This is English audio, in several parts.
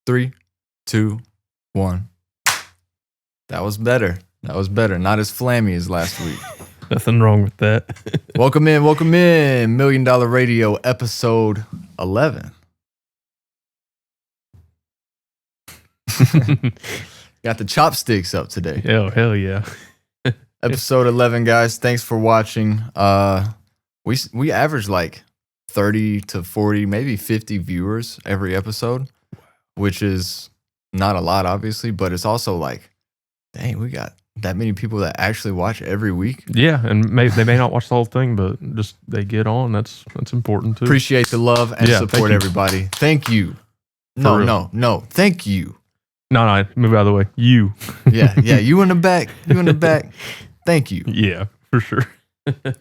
3, 2, 1. That was better. Not as flammy as last week. Nothing wrong with that. Welcome in. $1 Million Radio, episode 11. Got the chopsticks up today. Oh, hell yeah. Episode 11, guys. Thanks for watching. We average like 30 to 40, maybe 50 viewers every episode, which is not a lot, obviously, but it's also like, dang, we got that many people that actually watch every week. Yeah, and they may not watch the whole thing, but just they get on. That's important too. Appreciate the love and support, everybody. Thank you. No. Thank you. No, move out of the way. You. Yeah. You in the back. Thank you. Yeah, for sure. It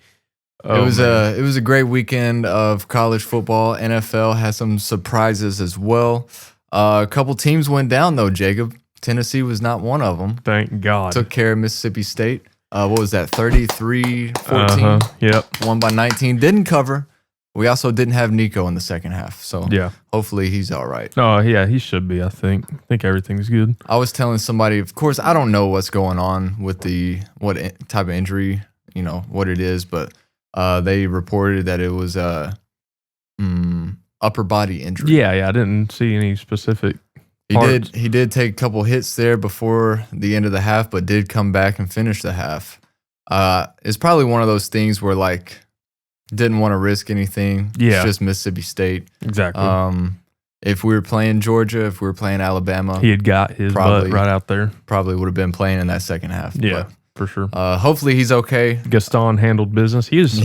was a great weekend of college football. NFL has some surprises as well. A couple teams went down though, Jacob. Tennessee was not one of them. Thank God. Took care of Mississippi State. What was that? 33-14. Yep. Won by 19. Didn't cover. We also didn't have Nico in the second half. So yeah, hopefully he's all right. Oh yeah, he should be. I think everything's good. I was telling somebody, of course, I don't know what's going on with what type of injury, what it is, but they reported that it was a upper body injury. Yeah, I didn't see any specific parts. He did take a couple hits there before the end of the half, but did come back and finish the half. It's probably one of those things where like didn't want to risk anything. Yeah, it's just Mississippi State. Exactly. If we were playing Georgia, if we were playing Alabama, he had got his butt right out there. Probably would have been playing in that second half. Yeah. But for sure. Hopefully he's okay. Gaston handled business. He's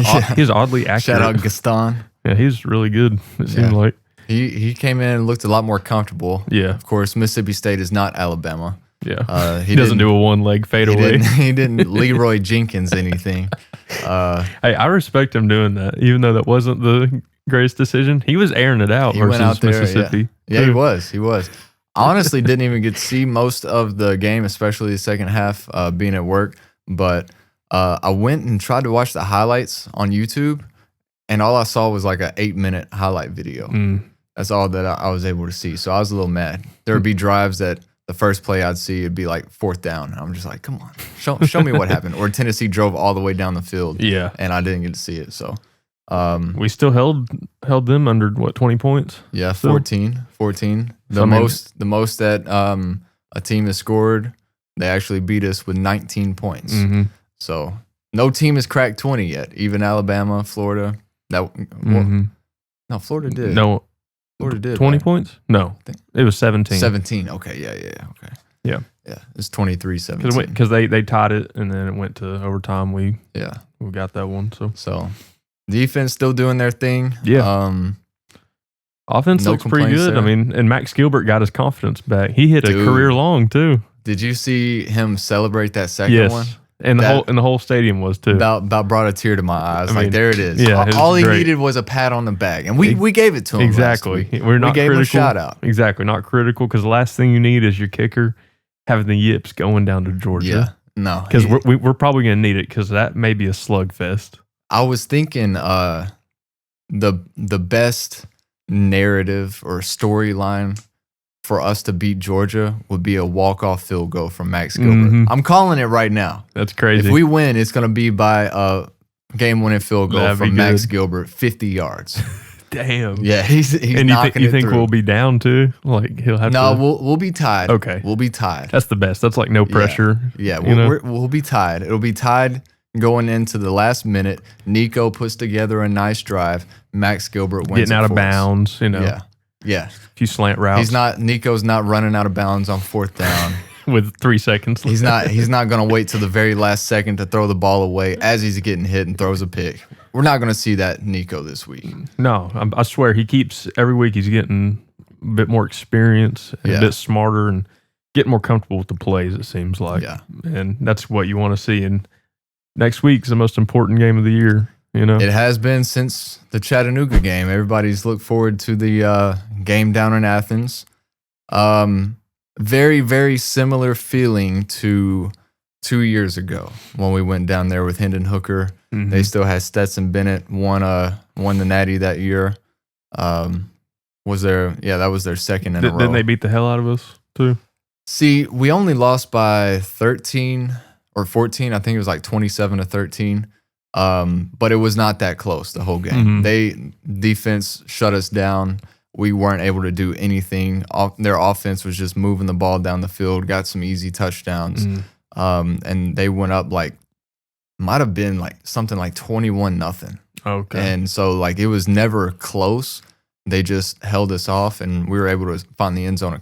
oddly accurate. Shout out Gaston. Yeah, he's really good. It seemed like he came in and looked a lot more comfortable. Yeah. Of course, Mississippi State is not Alabama. Yeah. He doesn't do a one-leg fadeaway. He didn't Leroy Jenkins anything. Hey, I respect him doing that, even though that wasn't the greatest decision. He was airing it out versus went out there, Mississippi. Yeah, he was. I honestly didn't even get to see most of the game, especially the second half, being at work. But I went and tried to watch the highlights on YouTube, and all I saw was like an 8-minute highlight video. That's all that I was able to see. So I was a little mad. There would be drives that the first play I'd see, it'd be like 4th down. And I'm just like, come on, show me what happened. Or Tennessee drove all the way down the field. Yeah. And I didn't get to see it. So we still held them under 20 points? Yeah, 14. The most that a team has scored, they actually beat us with 19 points. Mm-hmm. So no team has cracked 20 yet. Even Alabama, Florida. No, Florida did. No. Florida did. 20 points? No. It was 17. 17. Okay. Yeah. Okay. Yeah. It's 23-17. Because they tied it and then it went to overtime. We got that one. So defense still doing their thing. Yeah. Offense looks pretty good. There. I mean, and Max Gilbert got his confidence back. He hit a career long too. Did you see him celebrate that second one? And the whole stadium was too. About brought a tear to my eyes. I mean, there it is. Yeah, all he needed was a pat on the back, and we gave it to him. Exactly. We gave him a shout out. Exactly. Not critical, because the last thing you need is your kicker having the yips going down to Georgia. Yeah. No, because we're probably going to need it, because that may be a slugfest. I was thinking the best narrative or storyline for us to beat Georgia would be a walk-off field goal from Max Gilbert. Mm-hmm. I'm calling it right now. That's crazy. If we win, it's going to be by a game-winning field goal from Max Gilbert, 50 yards. Damn. Yeah, he's and you think we'll be down too? Like he'll have to. No, we'll be tied. Okay, we'll be tied. That's the best. That's like no pressure. Yeah, we'll be tied. It'll be tied going into the last minute. Nico puts together a nice drive. Max Gilbert wins getting out of bounds. Yeah. A few slant routes. Nico's not running out of bounds on 4th down. With 3 seconds left. He's not going to wait till the very last second to throw the ball away as he's getting hit and throws a pick. We're not going to see that Nico this week. No, I swear every week he's getting a bit more experience and a bit smarter and getting more comfortable with the plays, it seems like. Yeah. And that's what you want to see. And next week's the most important game of the year. It has been since the Chattanooga game. Everybody's looked forward to the game down in Athens. Very, very similar feeling to 2 years ago when we went down there with Hendon Hooker. Mm-hmm. They still had Stetson Bennett, won the Natty that year. that was their second in a row. Didn't they beat the hell out of us too? See, we only lost by 13 or 14. I think it was like 27-13. But it was not that close the whole game. Defense shut us down. We weren't able to do anything. Their offense was just moving the ball down the field, got some easy touchdowns. And they went up might have been something like 21-0. Okay. And so it was never close. They just held us off, and we were able to find the end zone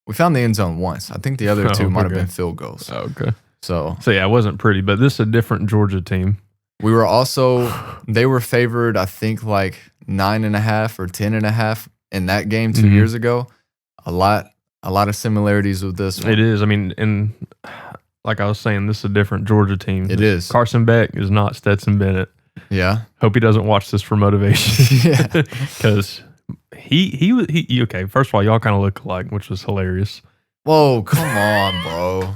we found the end zone once. I think the other two might have been field goals. Okay. So yeah, it wasn't pretty, but this is a different Georgia team. We were also, they were favored, I think 9.5 or 10.5 in that game 2 years ago. A lot of similarities with this one. It is. I mean, and like I was saying, this is a different Georgia team. It is. Carson Beck is not Stetson Bennett. Yeah. Hope he doesn't watch this for motivation. Yeah. Because he okay, first of all, y'all kind of look alike, which was hilarious. Whoa, come on, bro.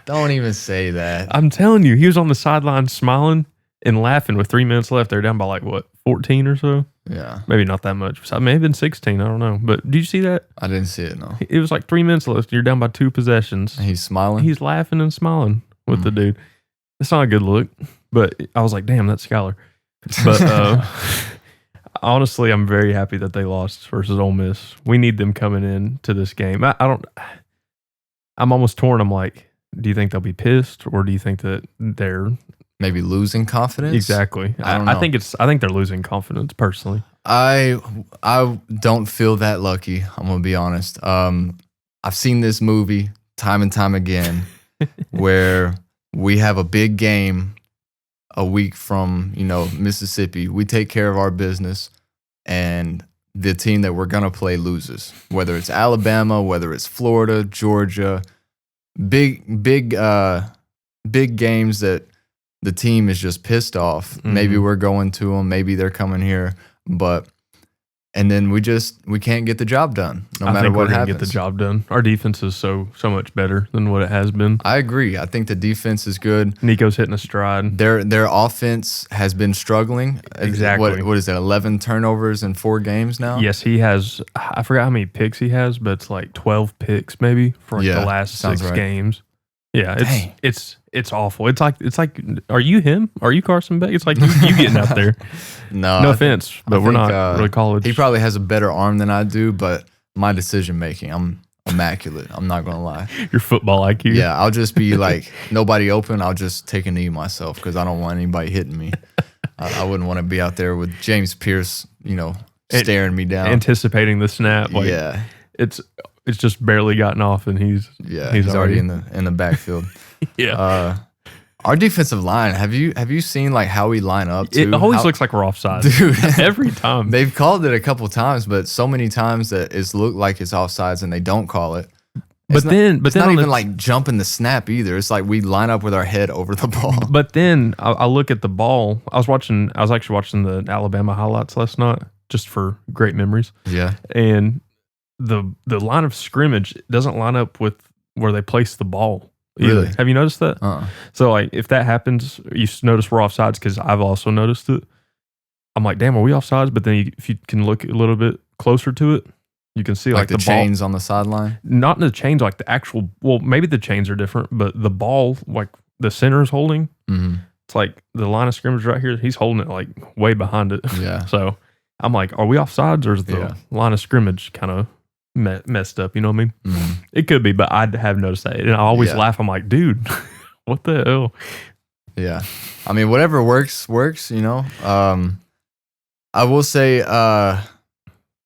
Don't even say that. I'm telling you, he was on the sideline smiling and laughing with 3 minutes left. They're down by 14 or so? Yeah. Maybe not that much. So it may have been 16. I don't know. But did you see that? I didn't see it, no. It was 3 minutes left. You're down by 2 possessions. And he's smiling? He's laughing and smiling with the dude. It's not a good look. But I was like, damn, that's Skylar. But honestly, I'm very happy that they lost versus Ole Miss. We need them coming in to this game. I'm almost torn. I'm like, do you think they'll be pissed, or do you think that they're maybe losing confidence? Exactly. I don't know. I think they're losing confidence personally. I don't feel that lucky. I'm gonna be honest. I've seen this movie time and time again where we have a big game a week from Mississippi. We take care of our business, and the team that we're gonna play loses. Whether it's Alabama, whether it's Florida, Georgia, big games that the team is just pissed off. Maybe we're going to them. Maybe they're coming here, and then we can't get the job done. No matter what happens, get the job done. Our defense is so much better than what it has been. I agree. I think the defense is good. Nico's hitting a stride. Their offense has been struggling. Exactly. What is it? 11 turnovers in 4 games now. Yes, he has. I forgot how many picks he has, but it's 12 picks maybe for the last 6 games. Yeah, it's awful. It's like, are you him? Are you Carson Beck? It's like you getting out there. No offense, but we're not really college. He probably has a better arm than I do, but my decision making, I'm immaculate. I'm not gonna lie. Your football IQ. Yeah, I'll just be nobody open. I'll just take a knee myself because I don't want anybody hitting me. I wouldn't want to be out there with James Pierce, staring me down, anticipating the snap. Yeah, it's just barely gotten off, and he's already in the backfield. Yeah. Our defensive line, have you seen how we line up too? It always looks like we're offside. Dude, every time. They've called it a couple times, but so many times that it's looked like it's offsides and they don't call it. It's not even jumping the snap either. It's we line up with our head over the ball. But then I look at the ball. I was actually watching the Alabama highlights last night just for great memories. Yeah. And the line of scrimmage doesn't line up with where they place the ball. Really? Have you noticed that? So if that happens, you notice we're offsides, because I've also noticed it. I'm like, damn, are we offsides? But then if you can look a little bit closer to it, you can see the chains ball, on the sideline. Not the chains, the actual. Well, maybe the chains are different, but the ball, the center is holding. Mm-hmm. It's the line of scrimmage right here. He's holding it way behind it. Yeah. So I'm like, are we offsides, or is the line of scrimmage kind of messed up? You know what I mean? Mm-hmm. It could be, but I have noticed that, and I always laugh. I'm like, dude, what the hell? Yeah, I mean, whatever works. I will say,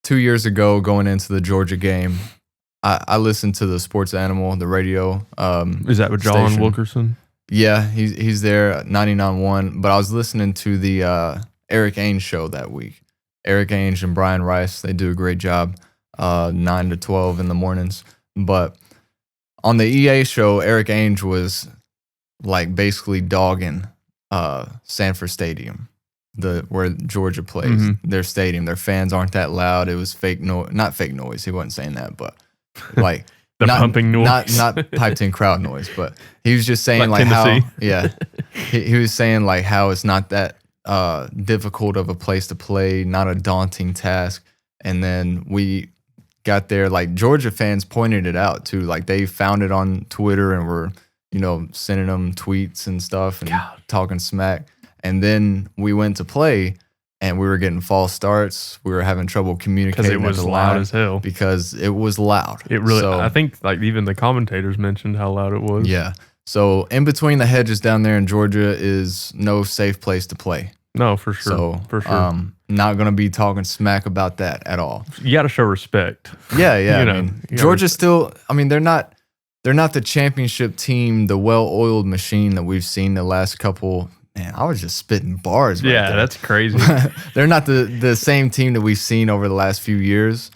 2 years ago, going into the Georgia game, I listened to the Sports Animal, the radio. Is that with John station. Wilkerson? Yeah, he's there at 99.1. But I was listening to the Eric Ainge show that week. Eric Ainge and Brian Rice, they do a great job. 9 to 12 in the mornings. But on the EA show, Eric Ainge was basically dogging Sanford Stadium, where Georgia plays. Their stadium. Their fans aren't that loud. It was fake noise. Not fake noise. He wasn't saying that, but the pumping noise. Not piped in crowd noise, but he was just saying how he was saying how it's not that difficult of a place to play, not a daunting task. And then we got there, like Georgia fans pointed it out too. Like they found it on Twitter and were, sending them tweets and stuff and talking smack. And then we went to play and we were getting false starts. We were having trouble communicating. Because it was loud as hell. Because it was loud. It really, I think like even the commentators mentioned how loud it was. Yeah. So in between the hedges down there in Georgia is no safe place to play. No, for sure. So, for sure. Not going to be talking smack about that at all. You got to show respect. Yeah. Georgia's still, they're not the championship team, the well-oiled machine that we've seen the last couple. Man, I was just spitting bars. Right there. That's crazy. They're not the same team that we've seen over the last few years,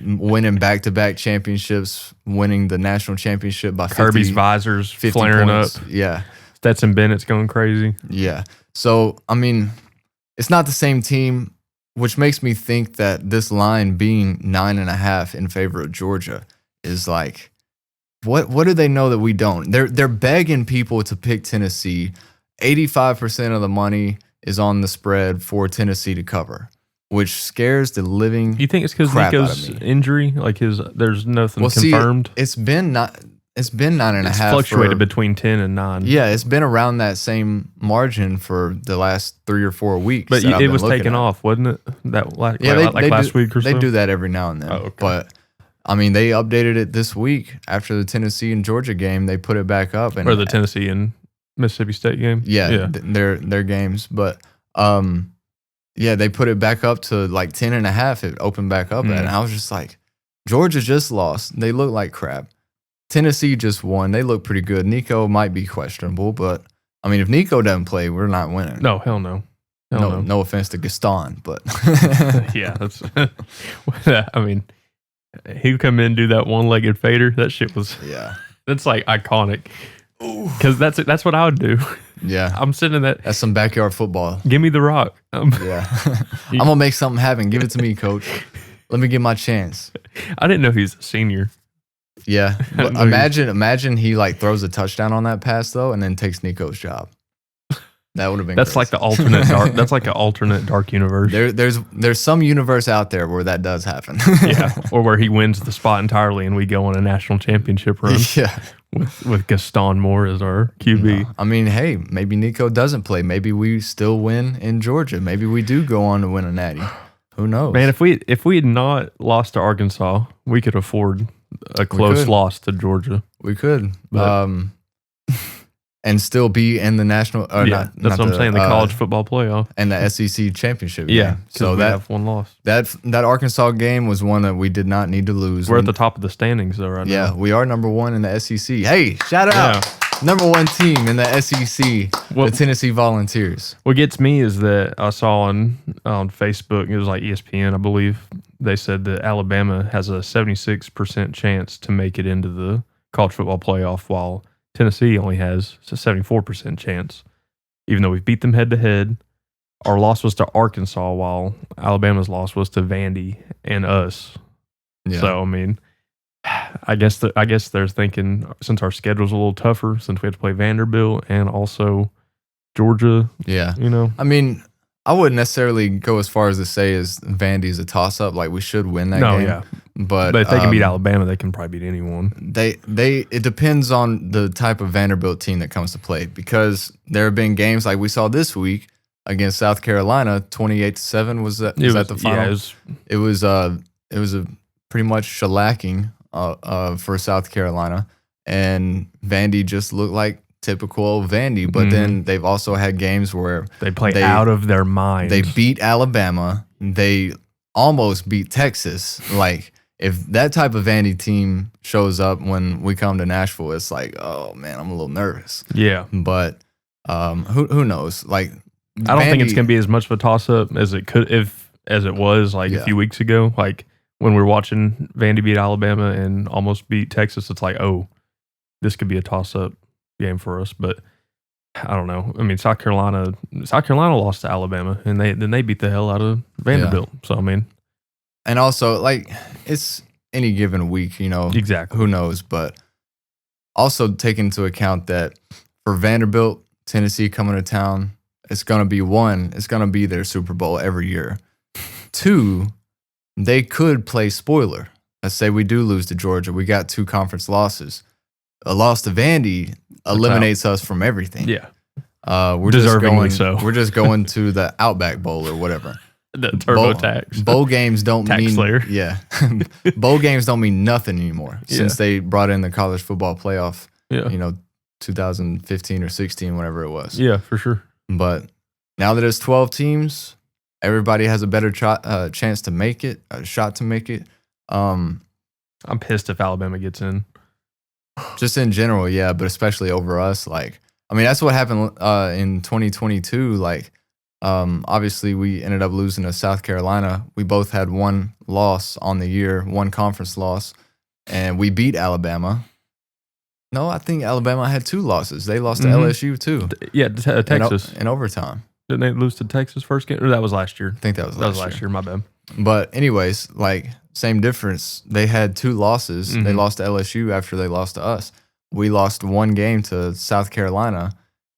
winning back-to-back championships, winning the national championship by 50, Kirby's visors 50 flaring points. up. Yeah. Stetson Bennett's going crazy. Yeah. So, it's not the same team, which makes me think that this line being 9.5 in favor of Georgia is like, what do they know that we don't? They're begging people to pick Tennessee. 85% of the money is on the spread for Tennessee to cover, which scares the living. You think it's because Nico's injury? Like there's nothing confirmed. It's been 9.5. It's fluctuated between 10 and 9. Yeah, it's been around that same margin for the last 3 or 4 weeks. But it was taken off, wasn't it? Last week or so. They do that every now and then. Oh, okay. But they updated it this week after the Tennessee and Georgia game. They put it back up, or the Tennessee and Mississippi State game. Yeah. Their games, but they put it back up to like 10.5. It opened back up, and I was just like, Georgia just lost. They look like crap. Tennessee just won. They look pretty good. Nico might be questionable, but if Nico doesn't play, we're not winning. No, hell no. No offense to Gaston, but yeah, that's. He would come in and do that one-legged fader. That shit was. Yeah. That's like iconic. Because that's what I would do. Yeah. I'm sitting in that. That's some backyard football. Give me the rock. Yeah. I'm gonna make something happen. Give it to me, coach. Let me get my chance. I didn't know he's a senior. Yeah. Imagine he like throws a touchdown on that pass though, and then takes Nico's job. That would have been. That's crazy. like the alternate dark. That's like an alternate dark universe. There's some universe out there where that does happen. Yeah, or where he wins the spot entirely, and we go on a national championship run. Yeah, with Gaston Moore as our QB. No. Hey, maybe Nico doesn't play. Maybe we still win in Georgia. Maybe we do go on to win a natty. Who knows? Man, if we had not lost to Arkansas, we could afford a close loss to Georgia. We could. And still be in the national. That's what I'm saying. The college football playoff and the SEC championship. Game. Yeah. So we have one loss. That Arkansas game was one that we did not need to lose. We're at the top of the standings though, right now. Yeah, we are number 1 in the SEC. Hey, shout out! Yeah. Number 1 team in the SEC, the Tennessee Volunteers. What gets me is that I saw on Facebook, it was like ESPN, I believe. They said that Alabama has a 76% chance to make it into the college football playoff, while Tennessee only has a 74% chance, even though we beat them head to head. Our loss was to Arkansas, while Alabama's loss was to Vandy and us. Yeah. So I guess they're thinking, since our schedule's a little tougher, since we have to play Vanderbilt and also Georgia. Yeah, I wouldn't necessarily go as far as to say as Vandy's a toss-up. Like, we should win that game. Yeah. But if they can beat Alabama, they can probably beat anyone. It depends on the type of Vanderbilt team that comes to play, because there have been games like we saw this week against South Carolina, 28-7 was that the final? Yeah, it was a pretty much shellacking for South Carolina, and Vandy just looked like typical Vandy, but then they've also had games where they play out of their minds. They beat Alabama. They almost beat Texas. Like, if that type of Vandy team shows up when we come to Nashville, it's like, oh man, I'm a little nervous. Yeah, but who knows? Like, I don't think it's gonna be as much of a toss up as it could as it was like a few weeks ago. Like when we were watching Vandy beat Alabama and almost beat Texas, it's like, oh, this could be a toss up game for us. But I don't know. South Carolina lost to Alabama, and they beat the hell out of Vanderbilt. Yeah. So and also, like, it's any given week, exactly. Who knows? But also take into account that for Vanderbilt, Tennessee coming to town, it's gonna be their Super Bowl every year. 2, they could play spoiler. Let's say we do lose to Georgia. We got 2 conference losses. A loss to Vandy eliminates us from everything. Yeah. We're Deservingly so. We're just going to the Outback Bowl or whatever. The TurboTax. Bowl games don't Tax mean Slayer. Yeah. Bowl games don't mean nothing anymore since they brought in the college football playoff. Yeah. 2015 or 16, whatever it was. Yeah, for sure. But now that it's 12 teams, everybody has a better chance to make it, a shot to make it. I'm pissed if Alabama gets in. Just in general, yeah, but especially over us. That's what happened in 2022. Obviously, we ended up losing to South Carolina. We both had 1 loss on the year, 1 conference loss, and we beat Alabama. No, I think Alabama had 2 losses. They lost to LSU too. Yeah, Texas in overtime. Didn't they lose to Texas first game? Or that was last year. I think that was last year. My bad. But anyways, same difference. They had 2 losses. Mm-hmm. They lost to LSU after they lost to us. We lost 1 game to South Carolina,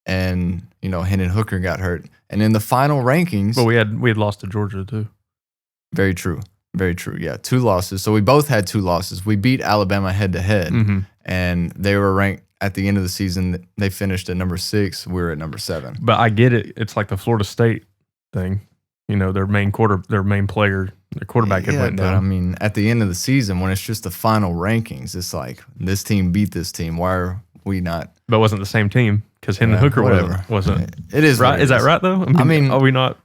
and Hendon Hooker got hurt. And in the final rankings, but we had lost to Georgia too. Very true. Very true. Yeah, 2 losses. So we both had 2 losses. We beat Alabama head to head, and they were ranked at the end of the season. They finished at number 6. We were at number 7. But I get it. It's like the Florida State thing. Their main player, their quarterback had went down. But I mean, at the end of the season, when it's just the final rankings, it's like this team beat this team. Why are we not? But it wasn't the same team because Hendon Hooker wasn't. It is right. Is that right though? I mean, are we not?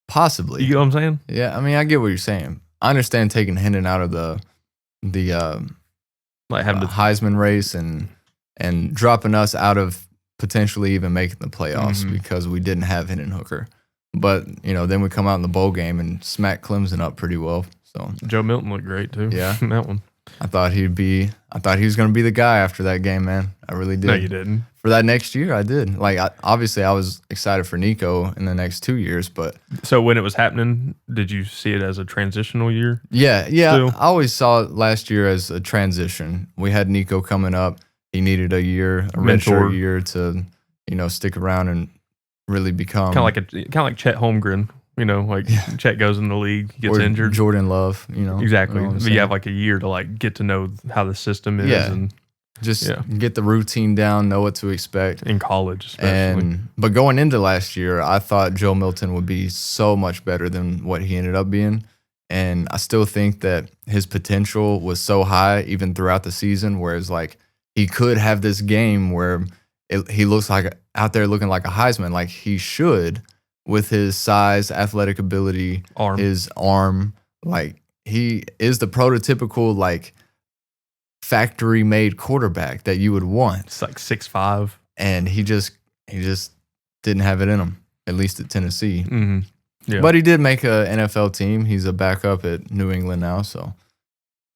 Possibly. You get what I'm saying? Yeah. I mean, I get what you're saying. I understand taking Hendon out of the having the Heisman race and dropping us out of potentially even making the playoffs because we didn't have Hendon Hooker. But, then we come out in the bowl game and smack Clemson up pretty well. So Joe Milton looked great too. Yeah. In that one. I thought he was going to be the guy after that game, man. I really did. No, you didn't. For that next year, I did. Obviously, I was excited for Nico in the next 2 years, but... So when it was happening, did you see it as a transitional year? Yeah. Still? I always saw it last year as a transition. We had Nico coming up. He needed a redshirt year to, stick around and really become... Kind of like Chet Holmgren. Chet goes in the league, gets injured. Jordan Love, Exactly. But you have a year to get to know how the system is and just get the routine down, know what to expect. In college, especially. But going into last year, I thought Joe Milton would be so much better than what he ended up being. And I still think that his potential was so high even throughout the season, whereas he could have this game where he looks out there looking like a Heisman, like he should, with his size, athletic ability, his arm. He is the prototypical factory-made quarterback that you would want. It's 6'5", and he just didn't have it in him, at least at Tennessee. Mm-hmm. Yeah. But he did make an NFL team. He's a backup at New England now, so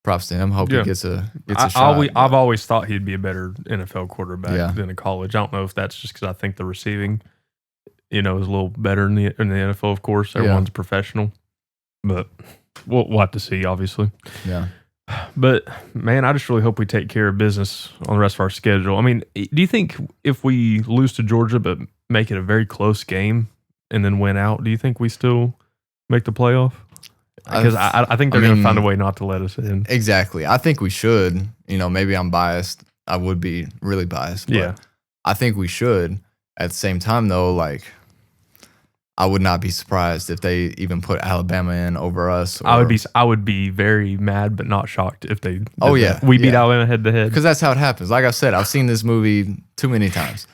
props to him. Hope he gets a shot. I've always thought he'd be a better NFL quarterback than a college. I don't know if that's just because I think the receiving, is a little better in the NFL. Of course, everyone's a professional, but we'll have to see. Obviously, yeah. But man, I just really hope we take care of business on the rest of our schedule. I mean, do you think if we lose to Georgia but make it a very close game and then win out, do you think we still make the playoff? Because I think they're going to find a way not to let us in. Exactly. I think we should. Maybe I'm biased. I would be really biased. But I think we should. At the same time, though, I would not be surprised if they even put Alabama in over us. I would be very mad, but not shocked if they. We beat Alabama head to head. Because that's how it happens. Like I said, I've seen this movie too many times.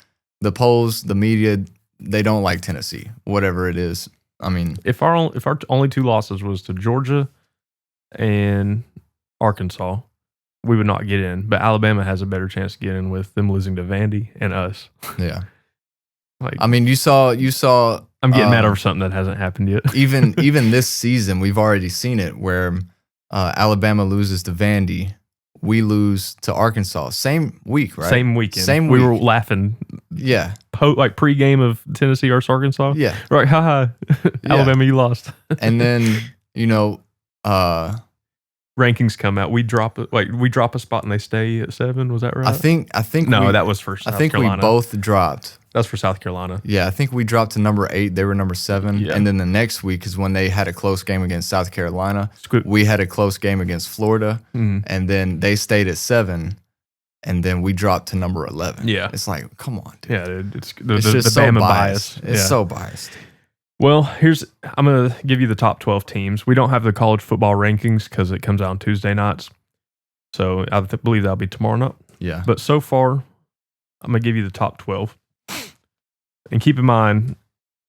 The polls, the media, they don't like Tennessee, whatever it is. I mean, if our only 2 losses was to Georgia and Arkansas, we would not get in. But Alabama has a better chance to get in with them losing to Vandy and us. Yeah. You saw. I'm getting mad over something that hasn't happened yet. even this season, we've already seen it where Alabama loses to Vandy. We lose to Arkansas. Same week, right? Same weekend. Same week. We were laughing. Yeah. Pre-game of Tennessee or Arkansas. Yeah. Right. Haha. Alabama, you lost. And then, rankings come out, we drop a spot and they stay at 7. Was that right? I think no, that was for South Carolina. We both dropped. That's for South Carolina. Yeah, I think we dropped to number 8. They were number 7. Yeah. And then the next week is when they had a close game against South Carolina. We had a close game against Florida. And then they stayed at 7. And then we dropped to number 11. Yeah. It's like, come on, dude. Yeah, dude. It's just so Bama bias. It's so biased. Well, I'm going to give you the top 12 teams. We don't have the college football rankings because it comes out on Tuesday nights. So I believe that'll be tomorrow night. Yeah. But so far, I'm going to give you the top 12. And keep in mind,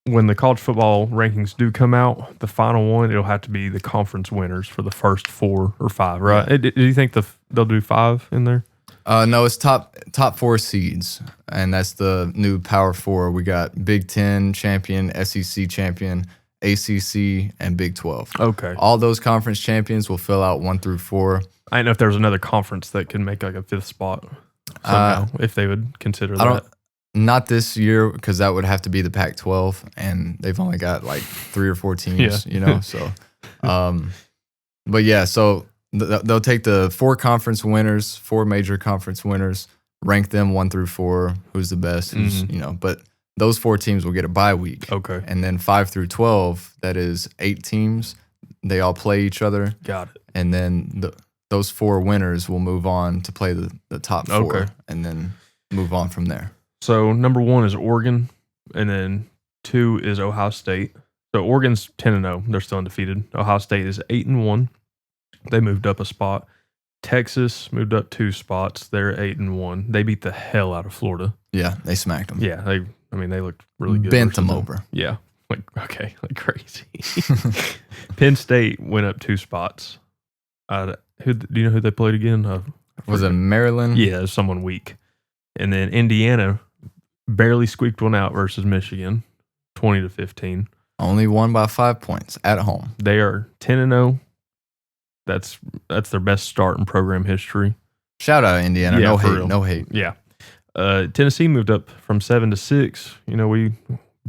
when the college football rankings do come out, the final one, it'll have to be the conference winners for the first 4 or 5, right? Yeah. Do you think they'll do 5 in there? No, it's top 4 seeds, and that's the new Power 4. We got Big Ten champion, SEC champion, ACC, and Big 12. Okay. All those conference champions will fill out 1 through 4. I didn't know if there was another conference that could make like a 5th spot somehow, if they would consider that. Not this year, because that would have to be the Pac-12, and they've only got like 3 or 4 teams, So, but yeah, so they'll take the 4 conference winners, 4 major conference winners, rank them 1 through 4, who's the best, but those 4 teams will get a bye week. Okay. And then 5 through 12, that is 8 teams. They all play each other. Got it. And then those 4 winners will move on to play the top 4, and then move on from there. So number 1 is Oregon, and then 2 is Ohio State. So Oregon's 10-0; they're still undefeated. Ohio State is 8-1; they moved up a spot. Texas moved up 2 spots; they're 8-1. They beat the hell out of Florida. Yeah, they smacked them. Yeah, they looked really good. Bent them over. Yeah, like crazy. Penn State went up 2 spots. Do you know who they played again? Was it Maryland? Yeah, someone weak. And then Indiana barely squeaked one out versus Michigan, 20-15. Only won by 5 points at home. They are 10-0. That's their best start in program history. Shout out Indiana. Yeah, no hate. Yeah. Tennessee moved up from 7 to 6. We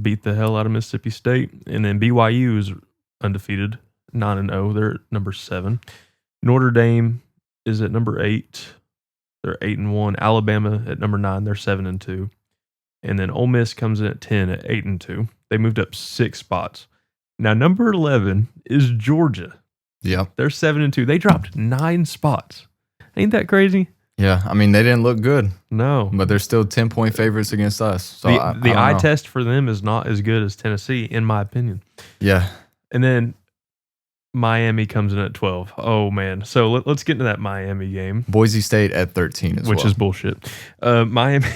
beat the hell out of Mississippi State. And then BYU is undefeated, 9-0. They're at number 7. Notre Dame is at number 8. They're 8-1. Alabama at number 9. They're 7-2. And then Ole Miss comes in at 10 at 8-2. They moved up 6 spots. Now number 11 is Georgia. Yep. They're 7-2. They dropped 9 spots. Ain't that crazy? Yeah. I mean, they didn't look good. No. But they're still 10-point favorites against us. So the eye test for them is not as good as Tennessee, in my opinion. Yeah. And then Miami comes in at 12. Oh, man. So let's get into that Miami game. Boise State at 13 which is bullshit. Miami.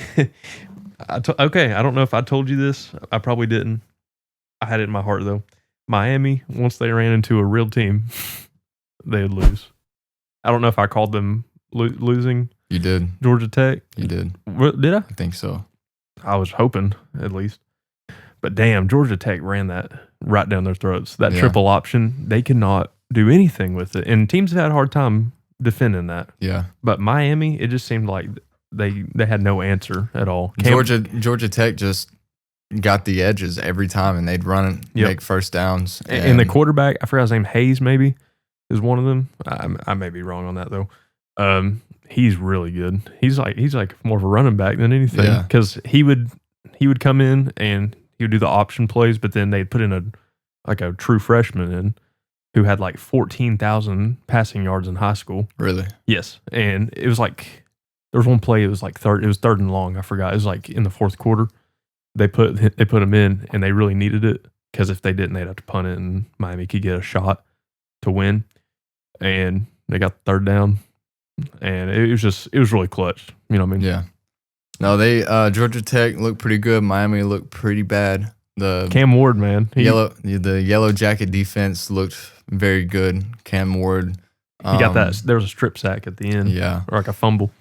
Okay, I don't know if I told you this. I probably didn't. I had it in my heart, though. Miami, once they ran into a real team, they'd lose. I don't know if I called them losing. You did. Georgia Tech? You did. Did I? I think so. I was hoping, at least. But damn, Georgia Tech ran that right down their throats. That triple option, they could not do anything with it. And teams have had a hard time defending that. Yeah. But Miami, it just seemed like they had no answer at all. Georgia Tech just got the edges every time, and they'd run and make first downs. And the quarterback, I forgot his name, Hayes maybe, is one of them. I may be wrong on that, though. He's really good. He's like more of a running back than anything, because he would come in and he would do the option plays, but then they'd put in a true freshman in who had like 14,000 passing yards in high school. Really? Yes. And it was like, there was one play, it was 3rd and long. I forgot. It was like in the 4th quarter. They put him in, and they really needed it, because if they didn't, they'd have to punt it, and Miami could get a shot to win. And they got the 3rd down, and it was really clutch. You know what I mean? Yeah. No, Georgia Tech looked pretty good. Miami looked pretty bad. The Cam Ward, man, the yellow jacket defense looked very good. Cam Ward, he got that. There was a strip sack at the end, or like a fumble.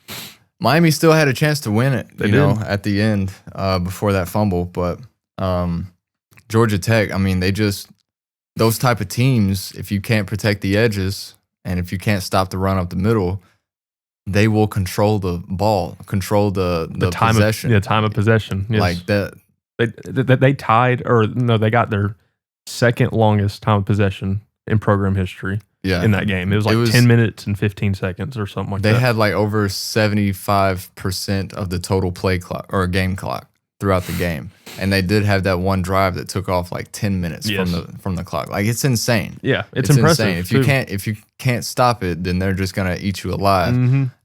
Miami still had a chance to win it, at the end before that fumble. But Georgia Tech, I mean, those type of teams, if you can't protect the edges and if you can't stop the run up the middle, they will control the ball, control the time possession. Time of possession. Yes. Like that. They tied, or no, they got their 2nd longest time of possession in program history. in that game. It was like 10 minutes and 15 seconds or something like that. They had like over 75% of the total play clock or game clock throughout the game. And they did have that one drive that took off like 10 minutes from the clock. Like, it's insane. Yeah, it's impressive. Insane. If you can't stop it, then they're just gonna eat you alive.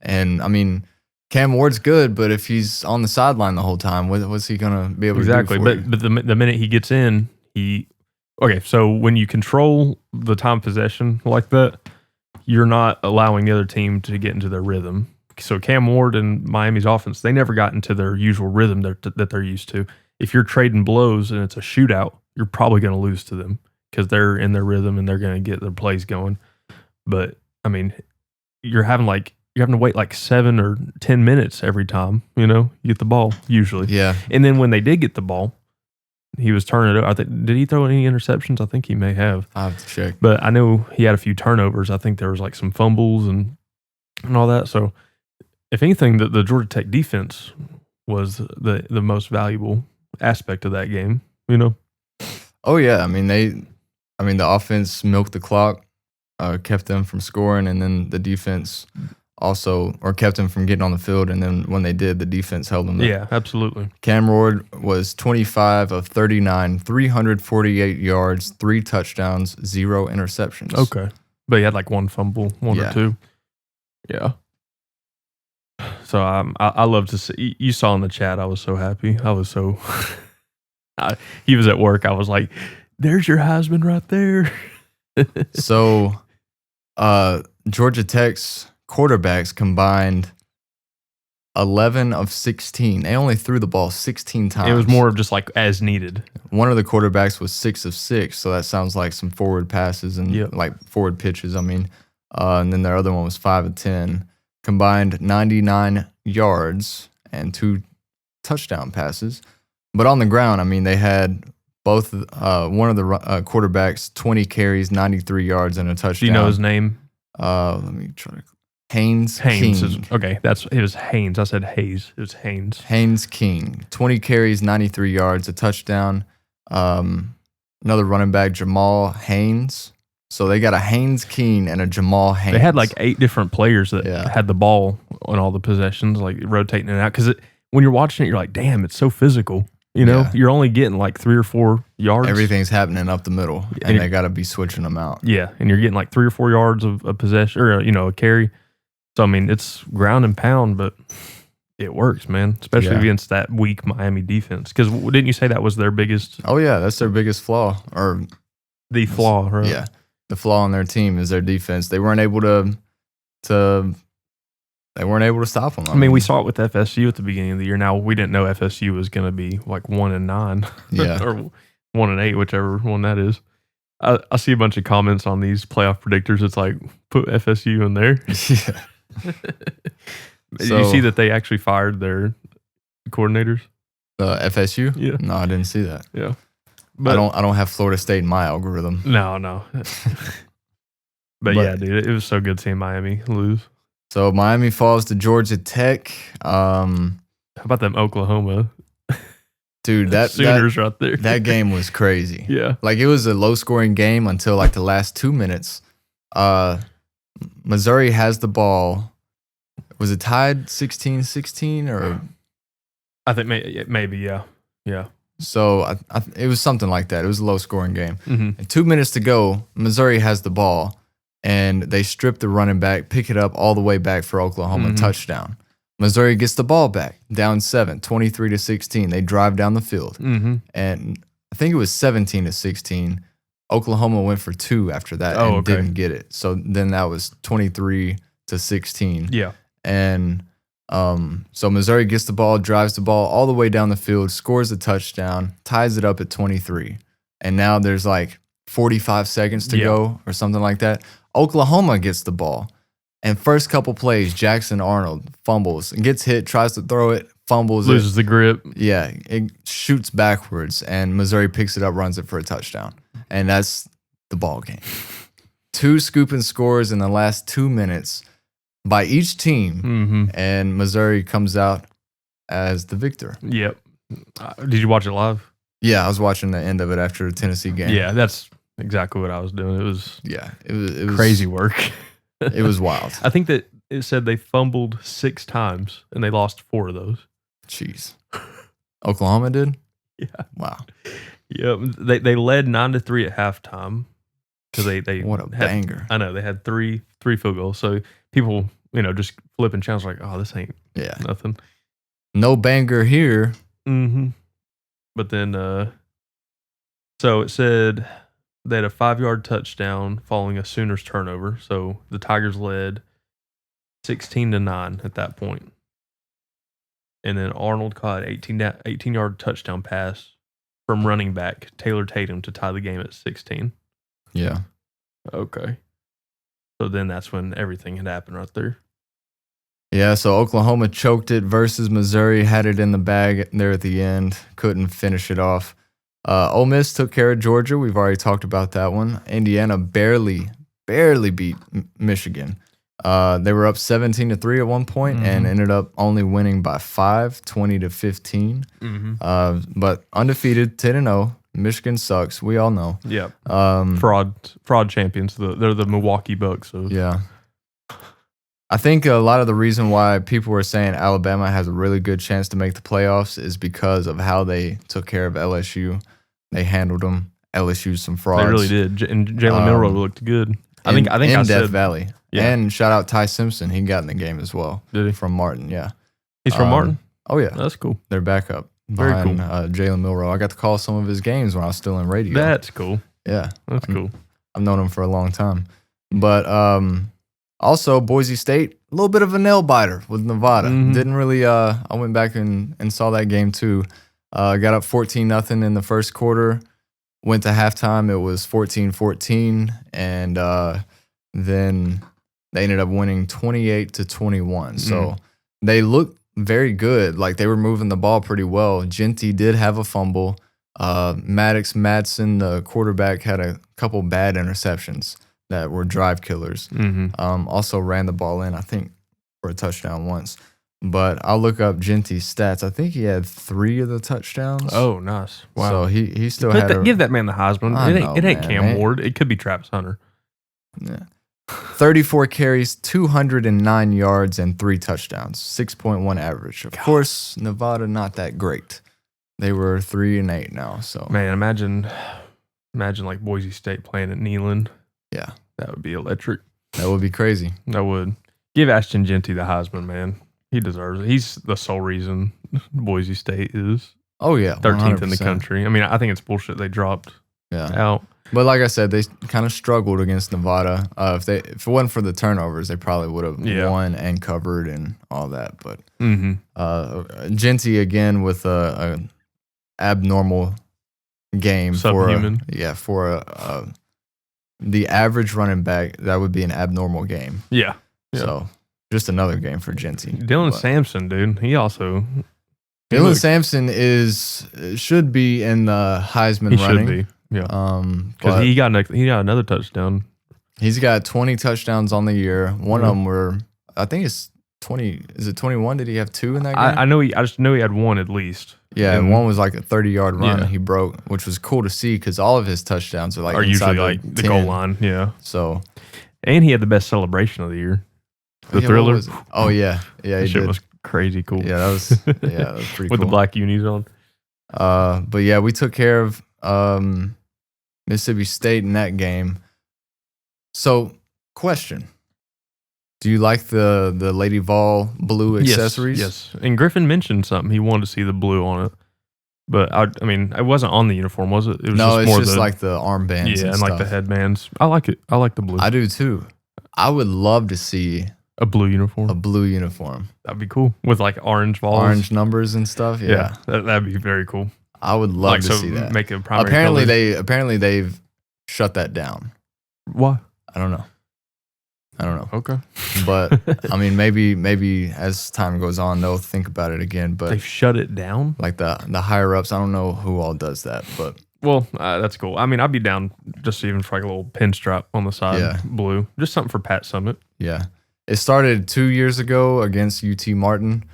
And I mean, Cam Ward's good, but if he's on the sideline the whole time, what's he gonna be able to do for you? But the minute he gets in, so when you control the time possession like that, you're not allowing the other team to get into their rhythm. So Cam Ward and Miami's offense, they never got into their usual rhythm that they're used to. If you're trading blows and it's a shootout, you're probably going to lose to them because they're in their rhythm and they're going to get their plays going. But I mean, you're having to wait like 7 or 10 minutes every time, you get the ball usually. Yeah. And then when they did get the ball, he was turning it over. Did he throw any interceptions? I think he may have. I have to check. But I know he had a few turnovers. I think there was like some fumbles and all that. So if anything, the Georgia Tech defense was the most valuable aspect of that game, Oh yeah, I mean the offense milked the clock, kept them from scoring, and then the defense kept them from getting on the field, and then when they did, the defense held them there. Yeah, absolutely. Cam Ward was 25 of 39, 348 yards, 3 touchdowns, 0 interceptions. Okay, but he had like one fumble, one or two. Yeah. So I love to see. You saw in the chat, I was so happy. I was so. He was at work. I was like, "There's your Heisman right there." So, Georgia Tech's quarterbacks combined 11 of 16. They only threw the ball 16 times. It was more of just like as needed. One of the quarterbacks was 6 of 6, so that sounds like some forward passes and like forward pitches. I mean, and then their other one was 5 of 10. Combined 99 yards and 2 touchdown passes. But on the ground, I mean, they had both one of the quarterbacks, 20 carries, 93 yards, and a touchdown. Do you know his name? Let me try to. Haynes King. Okay, it was Haynes. I said Hayes. It was Haynes. Haynes King. 20 carries, 93 yards, a touchdown. Another running back, Jamal Haynes. So they got a Haynes King and a Jamal Haynes. They had like 8 different players that had the ball on all the possessions, like rotating it out. Because when you're watching it, you're like, damn, it's so physical. You're only getting like 3 or 4 yards. Everything's happening up the middle, and they got to be switching them out. Yeah, and you're getting like 3 or 4 yards of possession, or a carry. So I mean, it's ground and pound, but it works, man. Especially against that weak Miami defense. Because didn't you say that was their biggest? Oh yeah, that's their biggest flaw, or the flaw, right? Yeah, the flaw on their team is their defense. They weren't able to stop them. I mean, we saw it with FSU at the beginning of the year. Now, we didn't know FSU was going to be like 1-9 or 1-8, whichever one that is. I see a bunch of comments on these playoff predictors. It's like, put FSU in there. Yeah. Did you see that they actually fired their coordinators? FSU? Yeah. No, I didn't see that. Yeah. But I don't have Florida State in my algorithm. No. But yeah, dude, it was so good seeing Miami lose. So Miami falls to Georgia Tech. How about them Oklahoma? Dude, that Sooners right there. That game was crazy. Yeah. Like, it was a low-scoring game until like the last 2 minutes. Missouri has the ball. Was it tied 16-16 or? I think maybe, yeah. Yeah. So it was something like that. It was a low-scoring game. Mm-hmm. And 2 minutes to go, Missouri has the ball, and they strip the running back, pick it up all the way back for Oklahoma, touchdown. Missouri gets the ball back, down 7, 23-16. They drive down the field. Mm-hmm. And I think it was 17-16. Oklahoma went for 2 after that and didn't get it. So then that was 23-16. Yeah. And so Missouri gets the ball, drives the ball all the way down the field, scores a touchdown, ties it up at 23. And now there's like 45 seconds to go or something like that. Oklahoma gets the ball. And first couple plays, Jackson Arnold fumbles and gets hit, tries to throw it, fumbles, loses the grip. Yeah, it shoots backwards, and Missouri picks it up, runs it for a touchdown. And that's the ball game. 2 scooping scores in the last 2 minutes by each team, and Missouri comes out as the victor. Yep. Did you watch it live? Yeah, I was watching the end of it after the Tennessee game. Yeah, that's exactly what I was doing. It was it was crazy work. It was wild. I think that it said they fumbled 6 times and they lost 4 of those. Jeez. Oklahoma did? Yeah. Wow. Yeah. They led 9-3 at halftime because they what a banger. I know they had three field goals. So people, just flipping channels like, oh, this ain't nothing. No banger here. Mm-hmm. But then, so it said they had a 5-yard touchdown following a Sooners turnover. So the Tigers led 16-9 at that point. And then Arnold caught an 18-yard touchdown pass from running back Taylor Tatum to tie the game at 16. Yeah. Okay. So then that's when everything had happened right there. Yeah, so Oklahoma choked it versus Missouri, had it in the bag there at the end, couldn't finish it off. Ole Miss took care of Georgia. We've already talked about that one. Indiana barely beat Michigan. They were up 17-3 at one point and ended up only winning by 5, 20-15. But undefeated, 10-0. Michigan sucks. We all know. Yeah. Fraud champions. They're the Milwaukee Bucks. So. Yeah. I think a lot of the reason why people were saying Alabama has a really good chance to make the playoffs is because of how they took care of LSU. They handled them. LSU's some frauds. They really did. And Jalen Milroe looked good. I think in I Death said Valley. Yeah. And shout out Ty Simpson. He got in the game as well. Did he? From Martin, yeah. He's from Martin? Oh, yeah. That's cool. Their backup. Very cool. Jalen Milroe. I got to call some of his games when I was still in radio. That's cool. Yeah. That's cool. I've known him for a long time. But also, Boise State, a little bit of a nail biter with Nevada. Didn't really, I went back and saw that game too. Got up 14-0 in the first quarter. Went to halftime. It was 14-14. And then they ended up winning 28-21. So they looked very good. Like they were moving the ball pretty well. Genty did have a fumble. Maddox-Madsen, the quarterback, had a couple bad interceptions that were drive killers. Also ran the ball in, I think, for a touchdown once. But I'll look up Genty's stats. I think he had 3 of the touchdowns. Oh, nice. Wow. So he still had give that man the Heisman. It ain't Cam Ward. It could be Travis Hunter. Yeah. 34 carries, 209 yards, and 3 touchdowns. 6.1 average. Of course, Nevada not that great. They were 3-8 now. So man, imagine like Boise State playing at Neyland. Yeah, that would be electric. That would be crazy. That would. Give Ashton Genty the Heisman, man. He deserves it. He's the sole reason Boise State is. Oh yeah, 13th in the country. I mean, I think it's bullshit they dropped out. But like I said, they kind of struggled against Nevada. If it wasn't for the turnovers, they probably would have won and covered and all that. But Genty again with a abnormal game Subhuman. for the average running back. That would be an abnormal game. Yeah. So just another game for Genty. Dylan Sampson, dude. He also. Dylan Sampson should be in the Heisman running. Should be. Yeah. Because he got another touchdown. He's got 20 touchdowns on the year. One of them were, I think it's 20. Is it 21? Did he have 2 in that game? I just know he had 1 at least. Yeah, and one was like a 30-yard run he broke, which was cool to see because all of his touchdowns are usually like the goal line. Yeah. So, and he had the best celebration of the year. The Thriller. Oh yeah, he shit did. Was crazy cool. Yeah, that was pretty cool. With the black unis on. But yeah, we took care of Mississippi State in that game. So, question. Do you like the Lady Vol blue accessories? Yes. And Griffin mentioned something. He wanted to see the blue on it. But, I mean, it wasn't on the uniform, was it? It was just like the armbands and like the headbands. I like it. I like the blue. I do too. I would love to see a blue uniform. That'd be cool. With like orange balls. Orange numbers and stuff. Yeah. That'd be very cool. I would love to see that. Make it primary apparently they've shut that down. Why? I don't know. Okay. But I mean, maybe as time goes on, they'll think about it again. But they've shut it down. Like the higher ups, I don't know who all does that, but that's cool. I mean, I'd be down just even for like a little pinstripe on the side, blue, just something for Pat Summitt. Yeah, it started 2 years ago against UT Martin,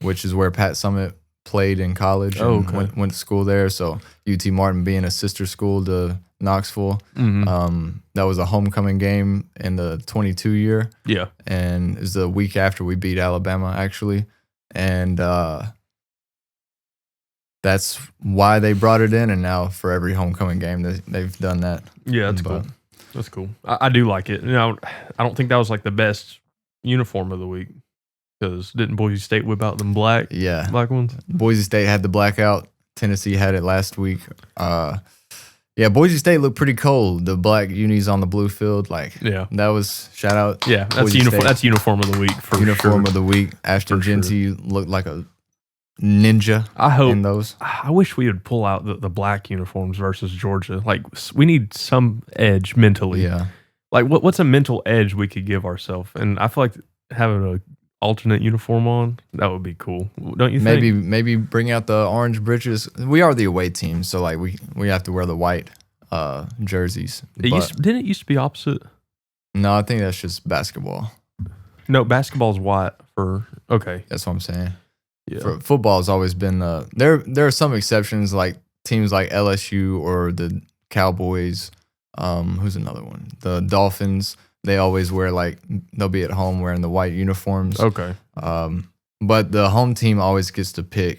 which is where Pat Summitt played in college and went to school there. So UT Martin being a sister school to Knoxville. That was a homecoming game in the 22 year. Yeah. And it was the week after we beat Alabama, actually. And that's why they brought it in. And now for every homecoming game, they've done that. Yeah, that's cool. That's cool. I do like it. I don't think that was like the best uniform of the week because didn't Boise State whip out them black ones? Boise State had the blackout. Tennessee had it last week. Boise State looked pretty cold. The black unis on the blue field, that was shout out. Yeah, that's uniform. That's uniform of the week for uniform of the week. Ashton Genty looked like a ninja. I hope in those. I wish we would pull out the black uniforms versus Georgia. Like we need some edge mentally. Yeah. Like what's a mental edge we could give ourselves? And I feel like having a alternate uniform on, that would be cool. Don't you think? Maybe bring out the orange breeches. We are the away team, so like we have to wear the white jerseys. Didn't it used to be opposite? No, I think that's just basketball. No, basketball's white for That's what I'm saying. Yeah. For football has always been there are some exceptions like teams like LSU or the Cowboys. Who's another one? The Dolphins. They always wear they'll be at home wearing the white uniforms. Okay. But the home team always gets to pick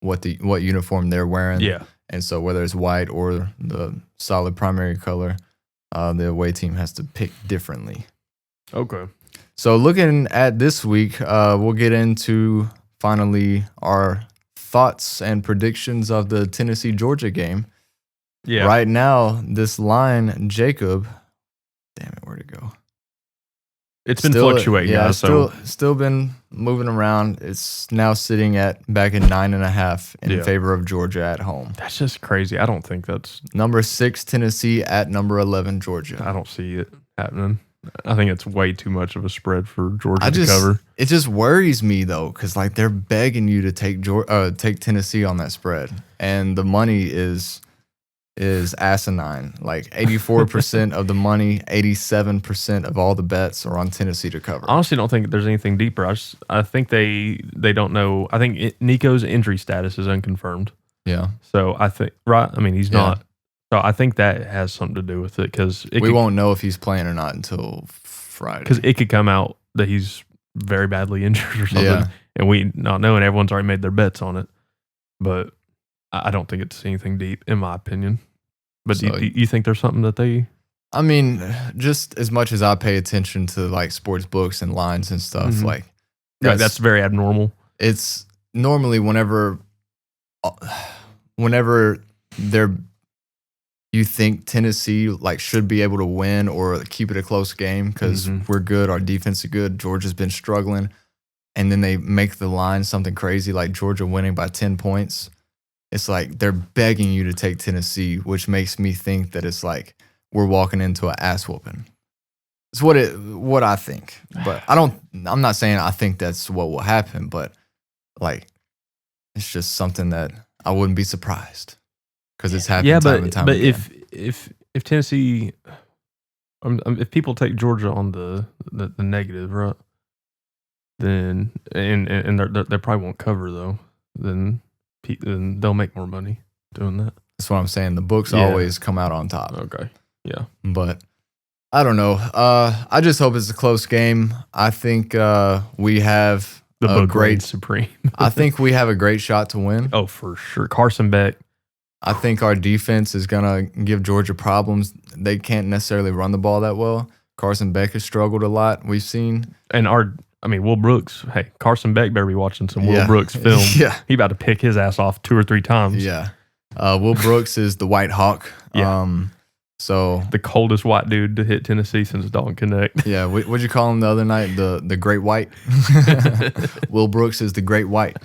what uniform they're wearing. Yeah. And so whether it's white or the solid primary color, the away team has to pick differently. Okay. So looking at this week, we'll get into finally our thoughts and predictions of the Tennessee-Georgia game. Yeah. Right now, this line, Jacob, damn it, where'd it go? It's been fluctuating. Yeah, still been moving around. It's now sitting back at 9.5 in favor of Georgia at home. That's just crazy. I don't think that's number 6 Tennessee at number 11 Georgia. I don't see it happening. I think it's way too much of a spread for Georgia to cover. It just worries me though, because they're begging you to take Tennessee on that spread, and the money is asinine. 84% of the money, 87% of all the bets are on Tennessee to cover. I honestly don't think there's anything deeper. I think they don't know. I think Nico's injury status is unconfirmed. Yeah. So I think he's not. So I think that has something to do with it because we won't know if he's playing or not until Friday. Because it could come out that he's very badly injured or something, and we not knowing. Everyone's already made their bets on it, but I don't think it's anything deep, in my opinion. But do you think there's something that they? I mean, just as much as I pay attention to sports books and lines and stuff, that's very abnormal. It's normally whenever you think Tennessee should be able to win or keep it a close game because we're good, our defense is good. Georgia's been struggling, and then they make the line something crazy like Georgia winning by 10 points. It's they're begging you to take Tennessee, which makes me think that it's we're walking into an ass whooping. It's what I think, but I'm not saying I think that's what will happen, but it's just something that I wouldn't be surprised. Because it's happened time and time again. if Tennessee, if people take Georgia on the negative, right? Then and they probably won't cover though. Then they'll make more money doing that. That's what I'm saying. The books always come out on top. Okay, yeah. But I don't know. I just hope it's a close game. I think we have the great supreme. I think we have a great shot to win. Oh, for sure. Carson Beck. I think our defense is going to give Georgia problems. They can't necessarily run the ball that well. Carson Beck has struggled a lot, we've seen. And Will Brooks, hey, Carson Beck better be watching some Will Brooks film. Yeah. He about to pick his ass off 2 or 3 times. Yeah. Will Brooks is the White Hawk. Yeah. So the coldest white dude to hit Tennessee since Dalton Connect. Yeah. What'd you call him the other night? The Great White? Will Brooks is the Great White.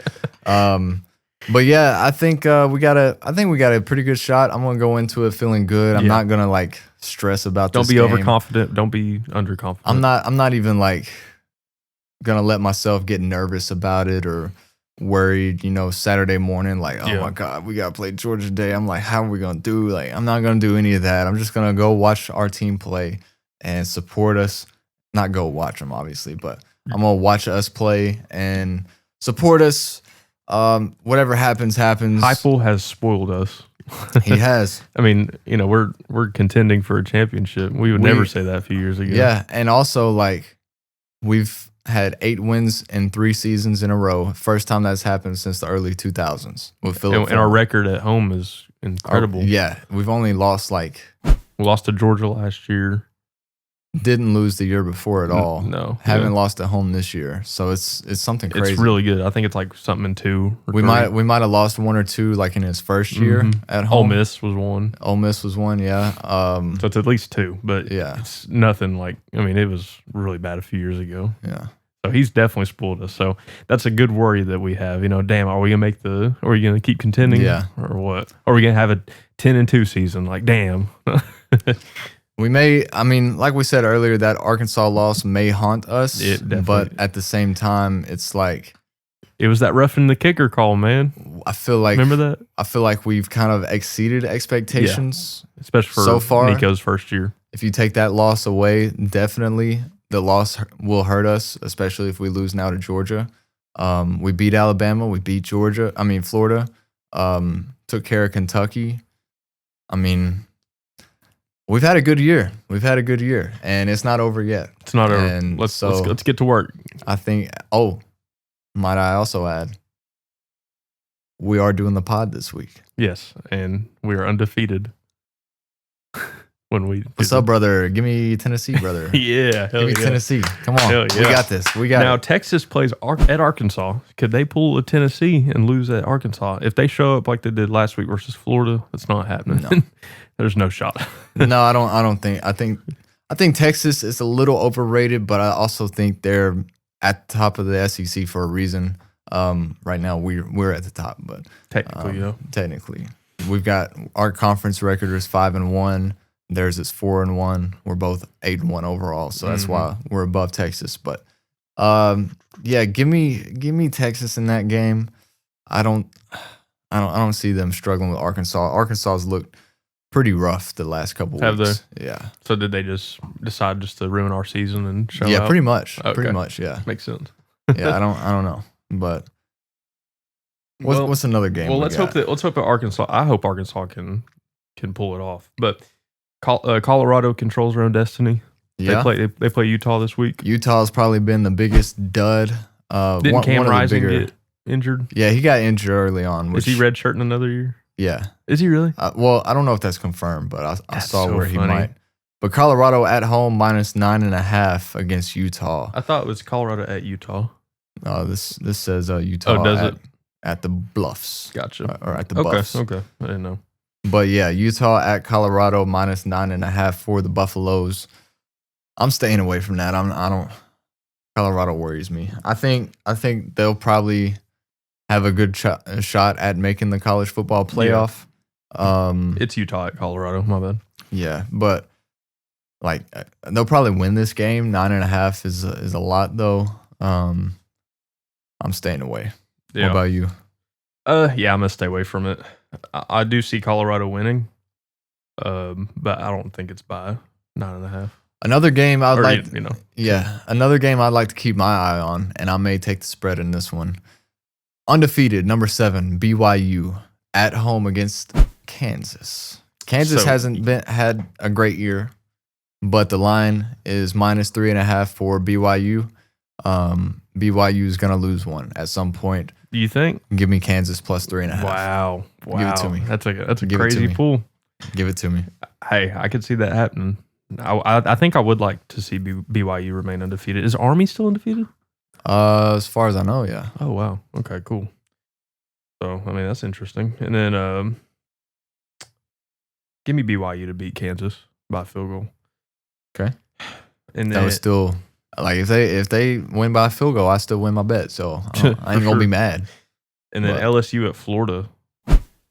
But yeah, I think we got a pretty good shot. I'm gonna go into it feeling good. I'm not gonna stress about this. Don't be overconfident. Don't be underconfident. I'm not even gonna let myself get nervous about it or worried. Saturday morning, my God, we gotta play Georgia today. I'm how are we gonna do? I'm not gonna do any of that. I'm just gonna go watch our team play and support us. Not go watch them, obviously, but I'm gonna watch us play and support us. Whatever happens. Heupel has spoiled us. He has. I mean, we're contending for a championship. We would never say that a few years ago. Yeah, and also like we've had 8 wins in 3 seasons in a row. First time that's happened since the early 2000s with Philip. And our record at home is incredible. We've only lost we lost to Georgia last year. Didn't lose the year before at all. No. Haven't lost at home this year. So it's something crazy. It's really good. I think it's like something in 2 or 3. We might have lost 1 or 2 like in his first year at home. Ole Miss was 1. Ole Miss was 1, yeah. So it's at least 2, but yeah. It's nothing like, it was really bad a few years ago. Yeah. So he's definitely spoiled us. So that's a good worry that we have. Damn, are we going to are we going to keep contending? Yeah. Or what? Are we going to have a 10-2 season? Like, damn. We may, like we said earlier, that Arkansas loss may haunt us, but at the same time, it's like... It was that roughing the kicker call, man. I feel like... Remember that? I feel like we've kind of exceeded expectations. Yeah. Especially for so far, Nico's first year. If you take that loss away, definitely the loss will hurt us, especially if we lose now to Georgia. We beat Alabama. We beat Florida. Took care of Kentucky. We've had a good year. And it's not over yet. It's not over. And let's get to work. I think. Oh, might I also add, we are doing the pod this week. Yes, and we are undefeated. What's up, brother? Give me Tennessee, brother. Yeah, give me Tennessee. Come on, we got this. We got. Now Texas plays at Arkansas. Could they pull a Tennessee and lose at Arkansas if they show up like they did last week versus Florida? That's not happening. No. There's no shot. No, I don't think. I think Texas is a little overrated, but I also think they're at the top of the SEC for a reason. Right now we're at the top, but technically, we've got our conference record is 5-1. Theirs is 4-1. We're both 8-1 overall, so that's why we're above Texas. But give me Texas in that game. I don't see them struggling with Arkansas. Arkansas's looked pretty rough the last couple weeks. Have they? Yeah. So did they just decide to ruin our season and show out? Yeah, pretty much. Okay. Pretty much, yeah. Makes sense. Yeah, I don't know. But what's another game? Well, let's hope that Arkansas. I hope Arkansas can pull it off. But Colorado controls their own destiny. Yeah. They play Utah this week. Utah's probably been the biggest dud. Didn't Cam Rising get injured? Yeah, he got injured early on. Is he redshirting another year? Yeah. Is he really? Well, I don't know if that's confirmed, but I saw so where he might. But Colorado at home -9.5 against Utah. I thought it was Colorado at Utah. This says Utah. Oh, does it? At the Bluffs. Gotcha. Or at the Buffs. Okay. I didn't know. But yeah, Utah at Colorado -9.5 for the Buffaloes. I'm staying away from that. Colorado worries me. I think they'll probably have a good shot at making the college football playoff. Yeah. It's Utah at Colorado. My bad. Yeah, but they'll probably win this game. 9.5 is a lot though. I'm staying away. Yeah. What about you? Yeah, I'm gonna stay away from it. I do see Colorado winning, but I don't think it's by 9.5. Another game I'd like, Yeah, another game I'd like to keep my eye on, and I may take the spread in this one. Undefeated, number 7, BYU at home against Kansas. Kansas hasn't had a great year, but the line is -3.5 for BYU. BYU is gonna lose one at some point. Do you think? Give me Kansas +3.5. Wow. Give it to me. That's a crazy pull. Give it to me. Hey, I could see that happening. I think I would like to see BYU remain undefeated. Is Army still undefeated? As far as I know, yeah. Oh wow. Okay, cool. So that's interesting. And then give me BYU to beat Kansas by field goal. Okay. And that was still if they win by field goal, I still win my bet. So I ain't gonna be mad. And then LSU at Florida.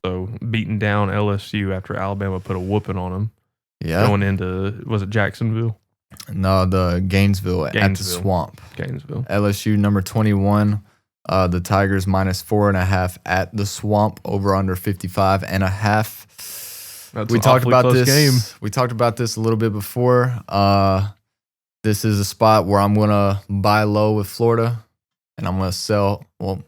So beating down LSU after Alabama put a whooping on them. Yeah. Going into, was it Jacksonville? No, the Gainesville at the Swamp. Gainesville. LSU number 21. The Tigers -4.5 at the Swamp, over under 55.5. We talked about this game. We talked about this a little bit before. This is a spot where I'm gonna buy low with Florida, and I'm gonna sell. Well,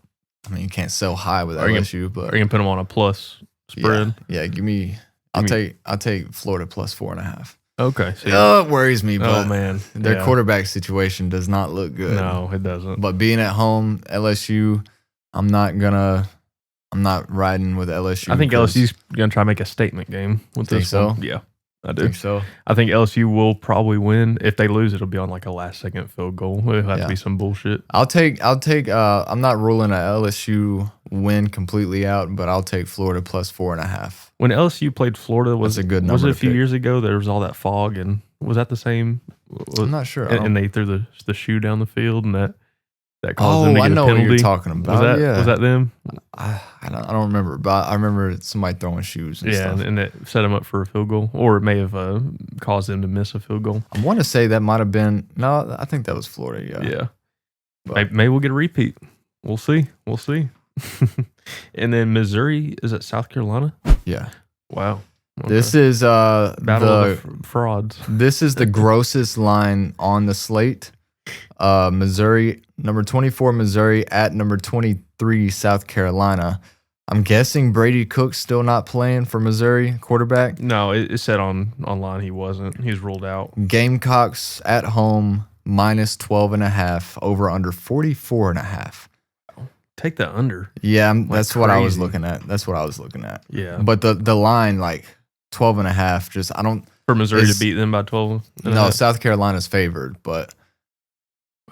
you can't sell high with LSU, but are you gonna put them on a plus spread. Yeah, give me. I'll take Florida plus 4.5. Okay. So it worries me, but man, their quarterback situation does not look good. No, it doesn't. But being at home, LSU, I'm not riding with LSU. I think LSU's gonna try to make a statement game with this one. So? Yeah, I do. Think so. I think LSU will probably win. If they lose, it'll be on like a last-second field goal. It'll have to be some bullshit. I'll take. I'm not ruling a LSU win completely out, but I'll take Florida plus 4.5. When LSU played Florida, was a good number. Was it a few years ago? There was all that fog, and was that the same? I'm not sure. And they threw the shoe down the field, and that caused them to get I know a penalty. what you're talking about. Was that them? I don't remember, but I remember somebody throwing shoes. And stuff. And it set them up for a field goal, or it may have caused them to miss a field goal. I want to say that might have been. No, I think that was Florida. Yeah. Maybe we'll get a repeat. We'll see. And then Missouri, is it South Carolina? Yeah. Wow. Okay. This is Battle of the frauds. This is the grossest line on the slate. Missouri, number 24, Missouri at number 23, South Carolina. I'm guessing Brady Cook's still not playing for Missouri, quarterback. No, it said online he wasn't. He's ruled out. Gamecocks at home, minus 12.5, over under 44.5. Take the under. Yeah, that's what I was looking at. Yeah. But the line, like 12.5, just I don't. For Missouri to beat them by 12? No, South Carolina's favored, but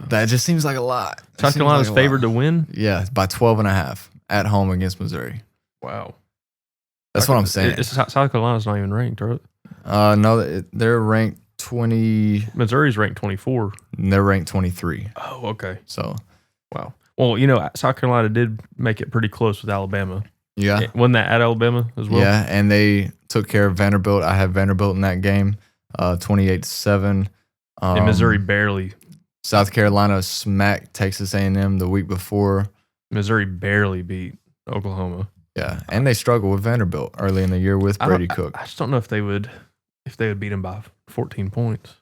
that just seems like a lot. South Carolina's favored to win? Yeah, by 12.5 at home against Missouri. Wow. That's what I'm saying. South Carolina's not even ranked, right? No, they're ranked 20. Missouri's ranked 24. And they're ranked 23. Oh, okay. So, wow. Well, South Carolina did make it pretty close with Alabama. Yeah. Wasn't that at Alabama as well? Yeah, and they took care of Vanderbilt. I had Vanderbilt in that game, 28-7. And Missouri barely. South Carolina smacked Texas A&M the week before. Missouri barely beat Oklahoma. Yeah, and they struggled with Vanderbilt early in the year with Brady Cook. I just don't know if they would beat him by 14 points.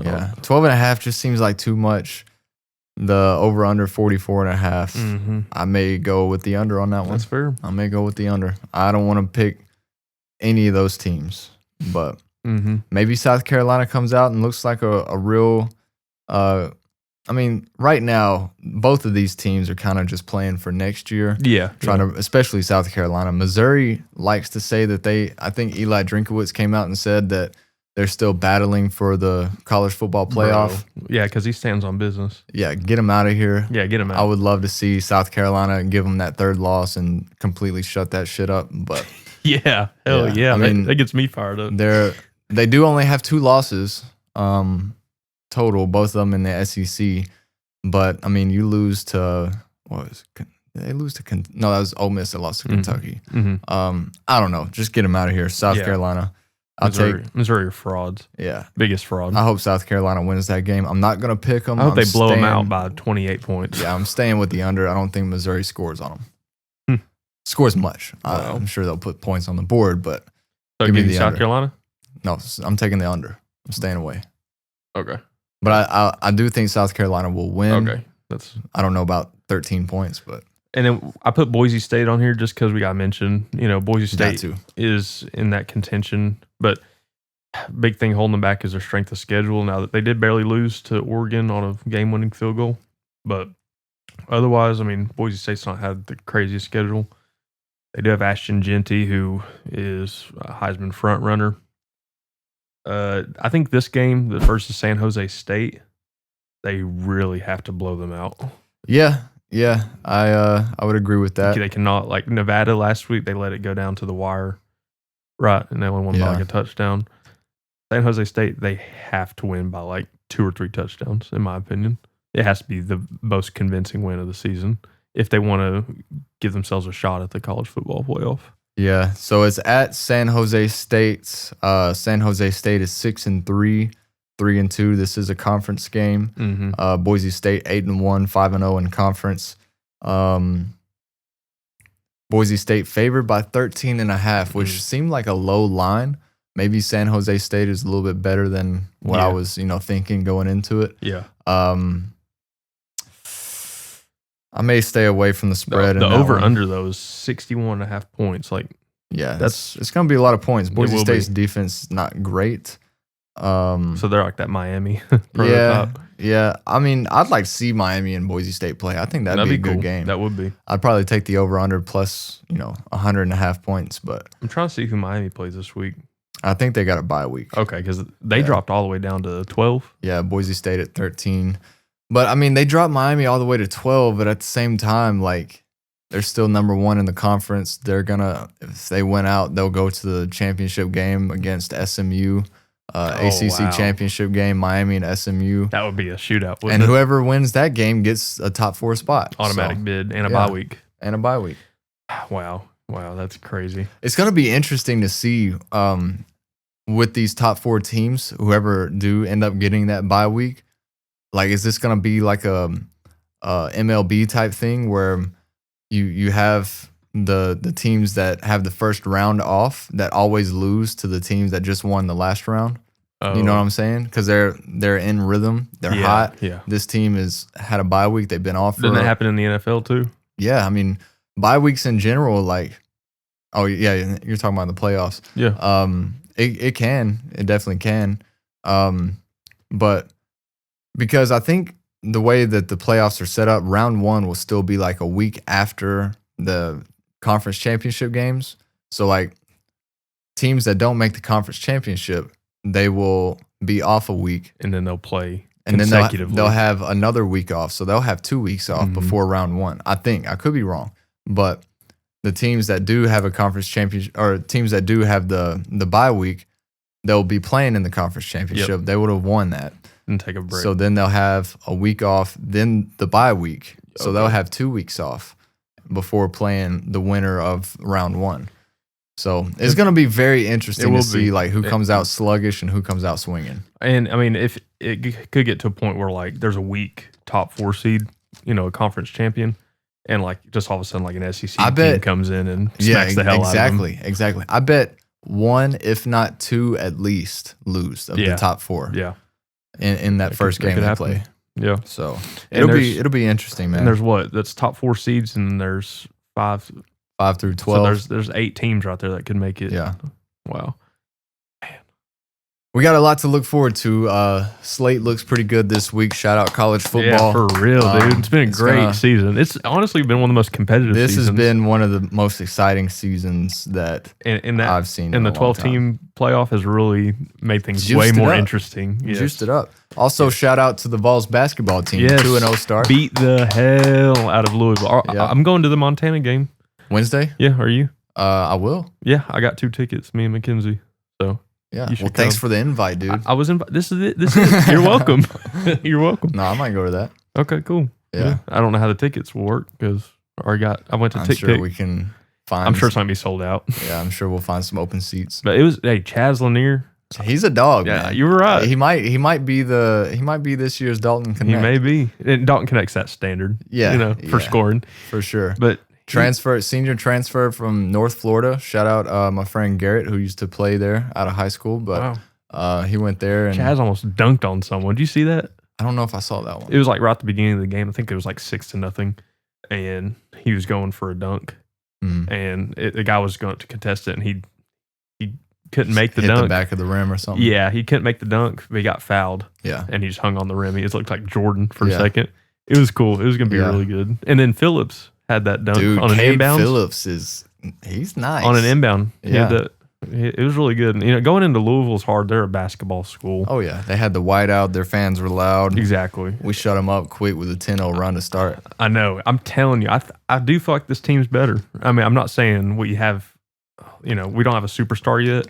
Yeah, 12.5 just seems like too much. The over under 44.5. Mm-hmm. I may go with the under on that one. That's fair. I may go with the under. I don't want to pick any of those teams, but maybe South Carolina comes out and looks like a real. Right now, both of these teams are kind of just playing for next year. Yeah. To, especially South Carolina. Missouri likes to say that I think Eli Drinkowitz came out and said that they're still battling for the college football playoff. Bro. Yeah, because he stands on business. Yeah, get him out of here. Yeah, get him out. I would love to see South Carolina give them that third loss and completely shut that shit up. But yeah, hell yeah. That gets me fired up. They do only have 2 losses total, both of them in the SEC. But you lose to that was Ole Miss that lost to Kentucky. I don't know. Just get them out of here, South Carolina. Missouri are frauds. Yeah, biggest fraud. I hope South Carolina wins that game. I'm not gonna pick them. I hope they blow them out by 28 points. Yeah, I'm staying with the under. I don't think Missouri scores on them. Scores much. I'm sure they'll put points on the board, but so give me the South Carolina. No, I'm taking the under. I'm staying away. Okay, but I do think South Carolina will win. Okay, I don't know about 13 points, but. And then I put Boise State on here just because we got mentioned. Boise State is in that contention. But big thing holding them back is their strength of schedule. Now that they did barely lose to Oregon on a game-winning field goal. But otherwise, Boise State's not had the craziest schedule. They do have Ashton Genty, who is a Heisman front runner. I think this game, the versus San Jose State, they really have to blow them out. Yeah, I would agree with that. They cannot, like Nevada last week, they let it go down to the wire, right? And they only won by like a touchdown. San Jose State, they have to win by like 2 or 3 touchdowns, in my opinion. It has to be the most convincing win of the season if they want to give themselves a shot at the college football playoff. Yeah, so it's at San Jose State. San Jose State is 6-3. 3-2. This is a conference game. Boise State 8-1, 5-0 in conference. Boise State favored by 13.5, which seemed like a low line. Maybe San Jose State is a little bit better than what I was, thinking going into it. Yeah. I may stay away from the spread. The over under though is 61.5 points. Like Yeah, it's going to be a lot of points. Boise State's defense is not great. So they're like that Miami prototype. Yeah. I mean, I'd like to see Miami and Boise State play. I think that'd be a good game. That would be. I'd probably take the over/under plus 100.5 points. But I'm trying to see who Miami plays this week. I think they got a bye week. Okay, because they dropped all the way down to 12. Yeah, Boise State at 13. But I mean, they dropped Miami all the way to 12. But at the same time, like, they're still number 1 in the conference. They're gonna, if they win out, they'll go to the championship game against SMU. ACC championship game, Miami and SMU. That would be a shootout. And whoever wins that game gets a top 4 spot. Automatic bid and a bye week. And a bye week. Wow, that's crazy. It's going to be interesting to see with these top 4 teams, whoever do end up getting that bye week. Like, is this going to be like a MLB type thing where you have the teams that have the first round off that always lose to the teams that just won the last round? You know what I'm saying? Because they're in rhythm. They're hot. Yeah. This team had a bye week. They've been off. Didn't that happen in the NFL too? Yeah. I mean, bye weeks in general, like, oh, yeah, you're talking about the playoffs. Yeah. It can. It definitely can. But because I think the way that the playoffs are set up, round 1 will still be like a week after the conference championship games. So, like, teams that don't make the conference championship, they will be off a week. And then they'll play and consecutively. Then they'll have another week off. So they'll have 2 weeks off before round 1. I think. I could be wrong. But the teams that do have a conference championship, or teams that do have the bye week, they'll be playing in the conference championship. Yep. They would have won that. And take a break. So then they'll have a week off, then the bye week. So they'll have 2 weeks off before playing the winner of round 1. So it's going to be very interesting to see like who comes out sluggish and who comes out swinging. And I mean, if it could get to a point where like there's a weak top 4 seed, a conference champion, and like just all of a sudden like an SEC team comes in and smacks the hell out of them. Exactly. I bet 1, if not 2 at least, lose of the top 4. Yeah. In that first game they play. Yeah. So it'll be interesting, man. And there's that's top 4 seeds, and there's 5 through 12. So there's 8 teams right there that could make it. Yeah. Wow. We got a lot to look forward to. Slate looks pretty good this week. Shout out college football. Yeah, for real, dude. It's been a great season. It's honestly been one of the most competitive seasons. This has been one of the most exciting seasons that I've seen. And the 12-team playoff has really made things way more interesting. Yes. Juiced it up. Also, shout out to the Vols basketball team. Yes. 2-0 start. Beat the hell out of Louisville. I'm going to the Montana game. Wednesday? Yeah, are you? I will. Yeah, I got 2 tickets, me and Mackenzie. So... Yeah. Well, thanks for the invite, dude. I was invited. This is it. You're welcome. You're welcome. No, I might go to that. Okay, cool. Yeah. I don't know how the tickets will work because I went to TickPick. I'm sure we can find. I'm sure it's going to be sold out. Yeah, I'm sure we'll find some open seats. But it was Chaz Lanier. He's a dog, man. Yeah, you were right. He might be this year's Dalton Connect. He may be. And Dalton Connect's that standard. Yeah. For scoring. For sure. But senior transfer from North Florida. Shout out my friend Garrett, who used to play there out of high school. But he went there. And Chaz almost dunked on someone. Did you see that? I don't know if I saw that one. It was like right at the beginning of the game. I think it was like 6-0. And he was going for a dunk. And the guy was going to contest it. And he couldn't make the dunk. Hit the back of the rim or something. Yeah, he couldn't make the dunk. But he got fouled. Yeah. And he just hung on the rim. He just looked like Jordan for a second. It was cool. It was going to be really good. And then Phillips had that dunk on an inbound. Phillips he's nice. On an inbound. Yeah. It was really good. And, going into Louisville's hard. They're a basketball school. Oh, yeah. They had the whiteout. Their fans were loud. Exactly. We shut them up quick with a 10-0 run to start. I know. I'm telling you, I do feel like this team's better. I mean, I'm not saying we have, we don't have a superstar yet.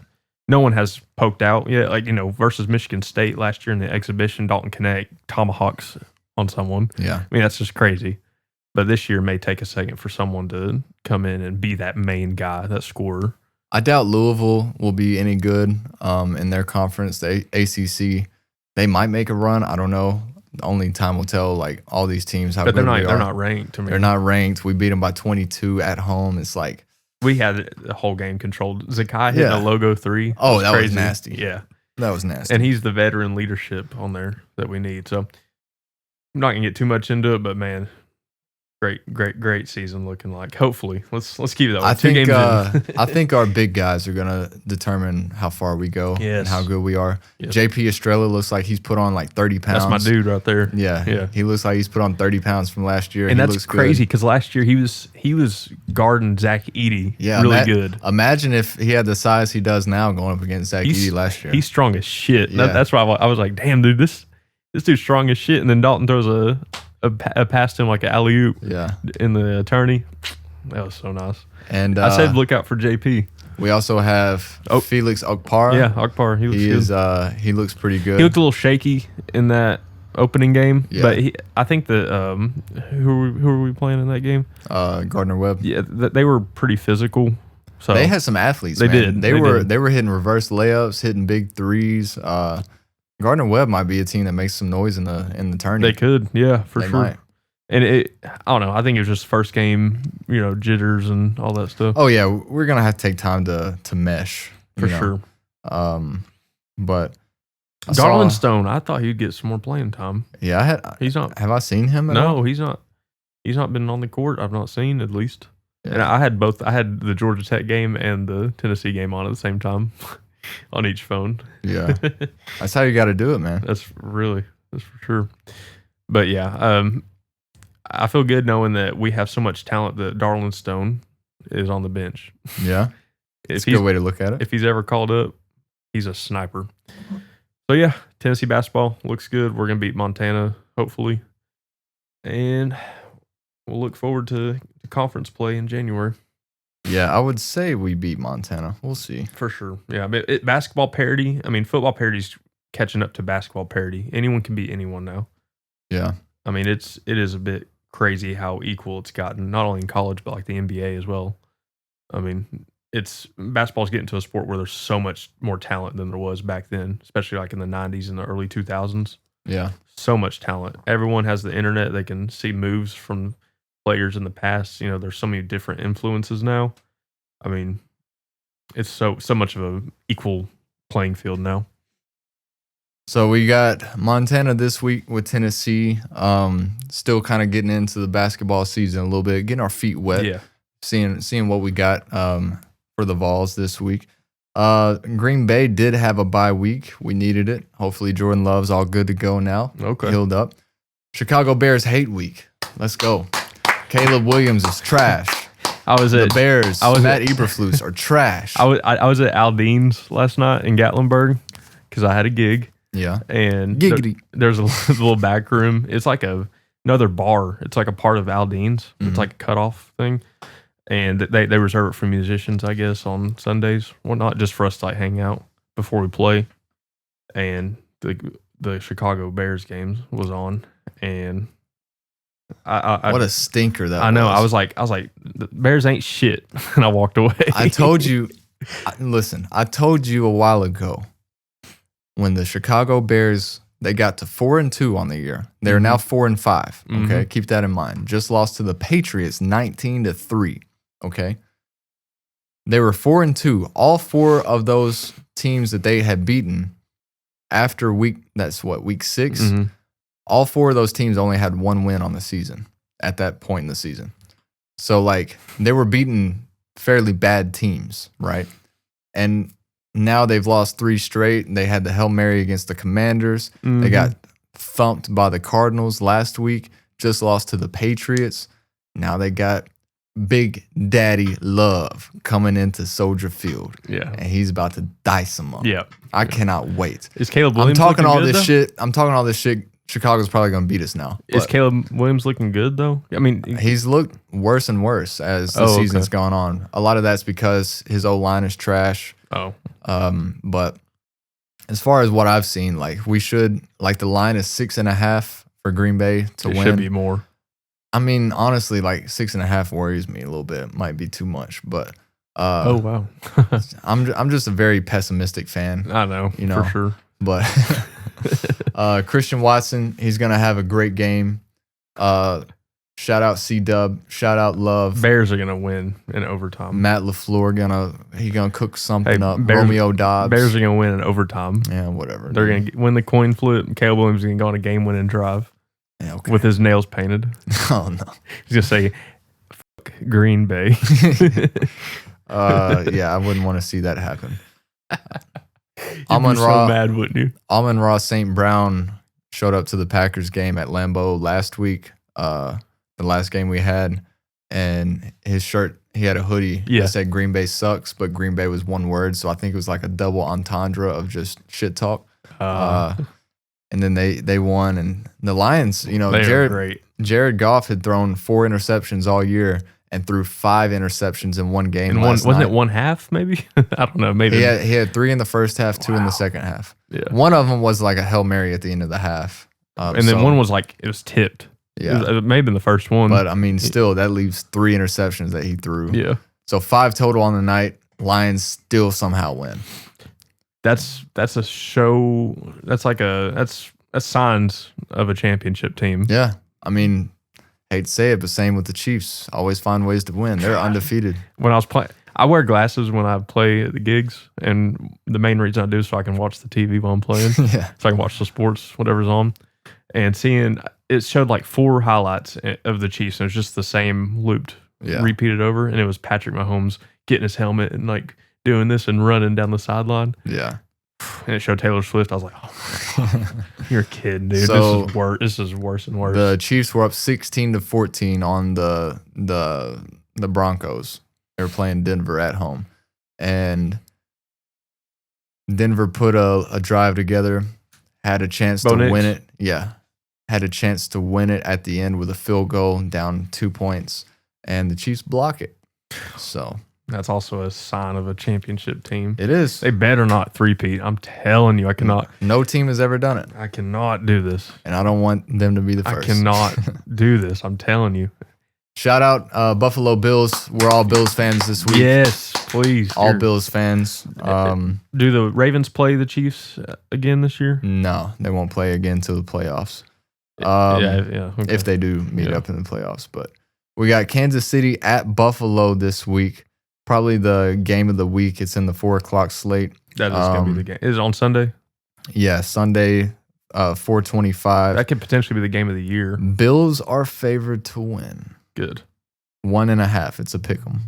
No one has poked out yet. Like, versus Michigan State last year in the exhibition, Dalton Connect tomahawks on someone. Yeah. I mean, that's just crazy. But this year may take a second for someone to come in and be that main guy, that scorer. I doubt Louisville will be any good in their conference, the ACC. They might make a run. I don't know. Only time will tell. Like all these teams, how good they are. They're not ranked. They're not ranked. We beat them by 22 at home. It's like we had the whole game controlled. Zakai hitting a logo 3. Oh, that was nasty. Yeah, that was nasty. And he's the veteran leadership on there that we need. So I'm not gonna get too much into it, but man. great season looking like. Hopefully, let's keep it that way. I 2 think games in. I think our big guys are gonna determine how far we go and how good we are. Yes. JP Estrella looks like he's put on like 30 pounds. That's my dude right there. Yeah. He looks like he's put on 30 pounds from last year. And he that's looks crazy because last year he was guarding Zach Edey good. Imagine if he had the size he does now going up against Zach Edey last year. He's strong as shit. Yeah. That's why I was like, damn, dude, this dude's strong as shit. And then Dalton throws a pass to him like an alley-oop in the attorney. That was so nice. And I said look out for JP. We also have Felix Okpara. Yeah, Okpara. He looks pretty good. He looked a little shaky in that opening game, but I think that who were we playing in that game? Gardner Webb. Yeah, they were pretty physical. So they had some athletes. They man. did. They were hitting reverse layups, hitting big threes. Gardner Webb might be a team that makes some noise in the tourney. They could, yeah, for sure. Might. And I don't know. I think it was just first game, jitters and all that stuff. Oh yeah, we're gonna have to take time to mesh for sure. But Garland Stone, I thought he'd get some more playing time. Yeah, he's not. Have I seen him? At all? He's not. He's not been on the court. I've not seen at least. Yeah. And I had both. I had the Georgia Tech game and the Tennessee game on at the same time on each phone. Yeah, that's how you got to do it, man. That's for sure. But yeah, I feel good knowing that we have so much talent that Darlin Stone is on the bench. Yeah, it's a good way to look at it. If he's ever called up, he's a sniper. So yeah, Tennessee basketball looks good. We're gonna beat Montana hopefully, and we'll look forward to conference play in January. Yeah, I would say we beat Montana. We'll see. For sure. Yeah, but basketball parity. I mean, football parity's catching up to basketball parity. Anyone can beat anyone now. Yeah. I mean, it is a bit crazy how equal it's gotten, not only in college but like the NBA as well. I mean, basketball's getting to a sport where there's so much more talent than there was back then, especially like in the 90s and the early 2000s. Yeah. So much talent. Everyone has the internet. They can see moves from players in the past. There's so many different influences now. I mean, it's so much of a equal playing field now. So we got Montana this week with Tennessee. Still kind of getting into the basketball season a little bit, getting our feet wet. Yeah. Seeing what we got for the Vols this week. Green Bay did have a bye week. We needed it. Hopefully Jordan Love's all good to go now. Okay. Healed up. Chicago Bears hate week. Let's go. Caleb Williams is trash. The Bears, Matt Eberflus are trash. I was at Aldean's last night in Gatlinburg because I had a gig. Yeah. And Giggity. There's a little back room. It's like another bar. It's like a part of Aldean's. Mm-hmm. It's like a cutoff thing. And they reserve it for musicians, I guess, on Sundays. Well, not just for us to like hang out before we play. And the Chicago Bears games was on. And what a stinker that was. I know. I was like, the Bears ain't shit. And I walked away. I told you, listen, I told you a while ago when the Chicago Bears, they got to 4-2 on the year. They're now 4-5. Okay. Mm-hmm. Keep that in mind. Just lost to the Patriots 19-3. Okay. They were 4-2. All 4 of those teams that they had beaten after week 6. Mm-hmm. All 4 of those teams only had 1 win on the season at that point in the season. So, like, they were beating fairly bad teams, right? And now they've lost 3 straight. They had the Hail Mary against the Commanders. Mm-hmm. They got thumped by the Cardinals last week. Just lost to the Patriots. Now they got Big Daddy Love coming into Soldier Field. Yeah. And he's about to dice them up. Yeah. I cannot wait. Is Caleb Williams I'm talking all this shit. I'm talking all this shit. Chicago's probably going to beat us now. Is Caleb Williams looking good, though? I mean, he's looked worse and worse as the season's gone on. A lot of that's because his O-line is trash. Oh. But as far as what I've seen, like, we should, like, the line is 6.5 for Green Bay to win. It should be more. I mean, honestly, like, 6.5 worries me a little bit. It might be too much, but oh wow. I'm just a very pessimistic fan. I know, for sure. But Christian Watson, he's gonna have a great game. Shout out C-Dub. Shout out Love. Bears are gonna win in overtime. Matt LaFleur gonna cook something up. Bears, Romeo Dobbs. Bears are gonna win in overtime. Yeah, whatever. They're gonna win the coin flip. Caleb Williams is gonna go on a game-winning drive. Yeah, okay. With his nails painted. Oh, no. He's going to say, fuck Green Bay. Yeah, I wouldn't want to see that happen. You'd be so mad, wouldn't you? Amon-Ra St. Brown showed up to the Packers game at Lambeau last week, the last game we had, and his shirt, he had a hoodie that said Green Bay sucks, but Green Bay was one word, so I think it was like a double entendre of just shit talk. And then they won, and the Lions, Jared Goff had thrown 4 interceptions all year and threw 5 interceptions in one game. Wasn't it one half, maybe? I don't know. Maybe he had 3 in the first half, 2 in the second half. Yeah. One of them was like a Hail Mary at the end of the half. And then one was like, it was tipped. Yeah. It may have been the first one. But, I mean, still, that leaves 3 interceptions that he threw. Yeah. So 5 total on the night. Lions still somehow win. That's a show. That's signs of a championship team. Yeah. I mean, hate to say it, but same with the Chiefs. Always find ways to win. They're undefeated. When I was playing, I wear glasses when I play at the gigs, and the main reason I do is so I can watch the TV while I'm playing. Yeah. So I can watch the sports, whatever's on. And seeing, it showed like 4 highlights of the Chiefs, and it was just the same looped, repeated over, and it was Patrick Mahomes getting his helmet and like doing this and running down the sideline. Yeah. And it showed Taylor Swift. I was like, oh, you're a kid, dude. So, this is worse and worse. The Chiefs were up 16-14 on the Broncos. They were playing Denver at home. And Denver put a drive together, had a chance to win it. Yeah. Had a chance to win it at the end with a field goal down 2 points. And the Chiefs block it. So that's also a sign of a championship team. It is. They better not three-peat. I'm telling you, I cannot. No team has ever done it. I cannot do this. And I don't want them to be the first. I cannot do this. I'm telling you. Shout out Buffalo Bills. We're all Bills fans this week. Yes, please. All Bills fans. Do the Ravens play the Chiefs again this year? No, they won't play again until the playoffs. Okay. If they do meet up in the playoffs. But we got Kansas City at Buffalo this week. Probably the game of the week. It's in the 4:00 slate. That is going to be the game. Is it on Sunday? Yeah, Sunday, 4:25. That could potentially be the game of the year. Bills are favored to win. Good. 1.5. It's a pick'em.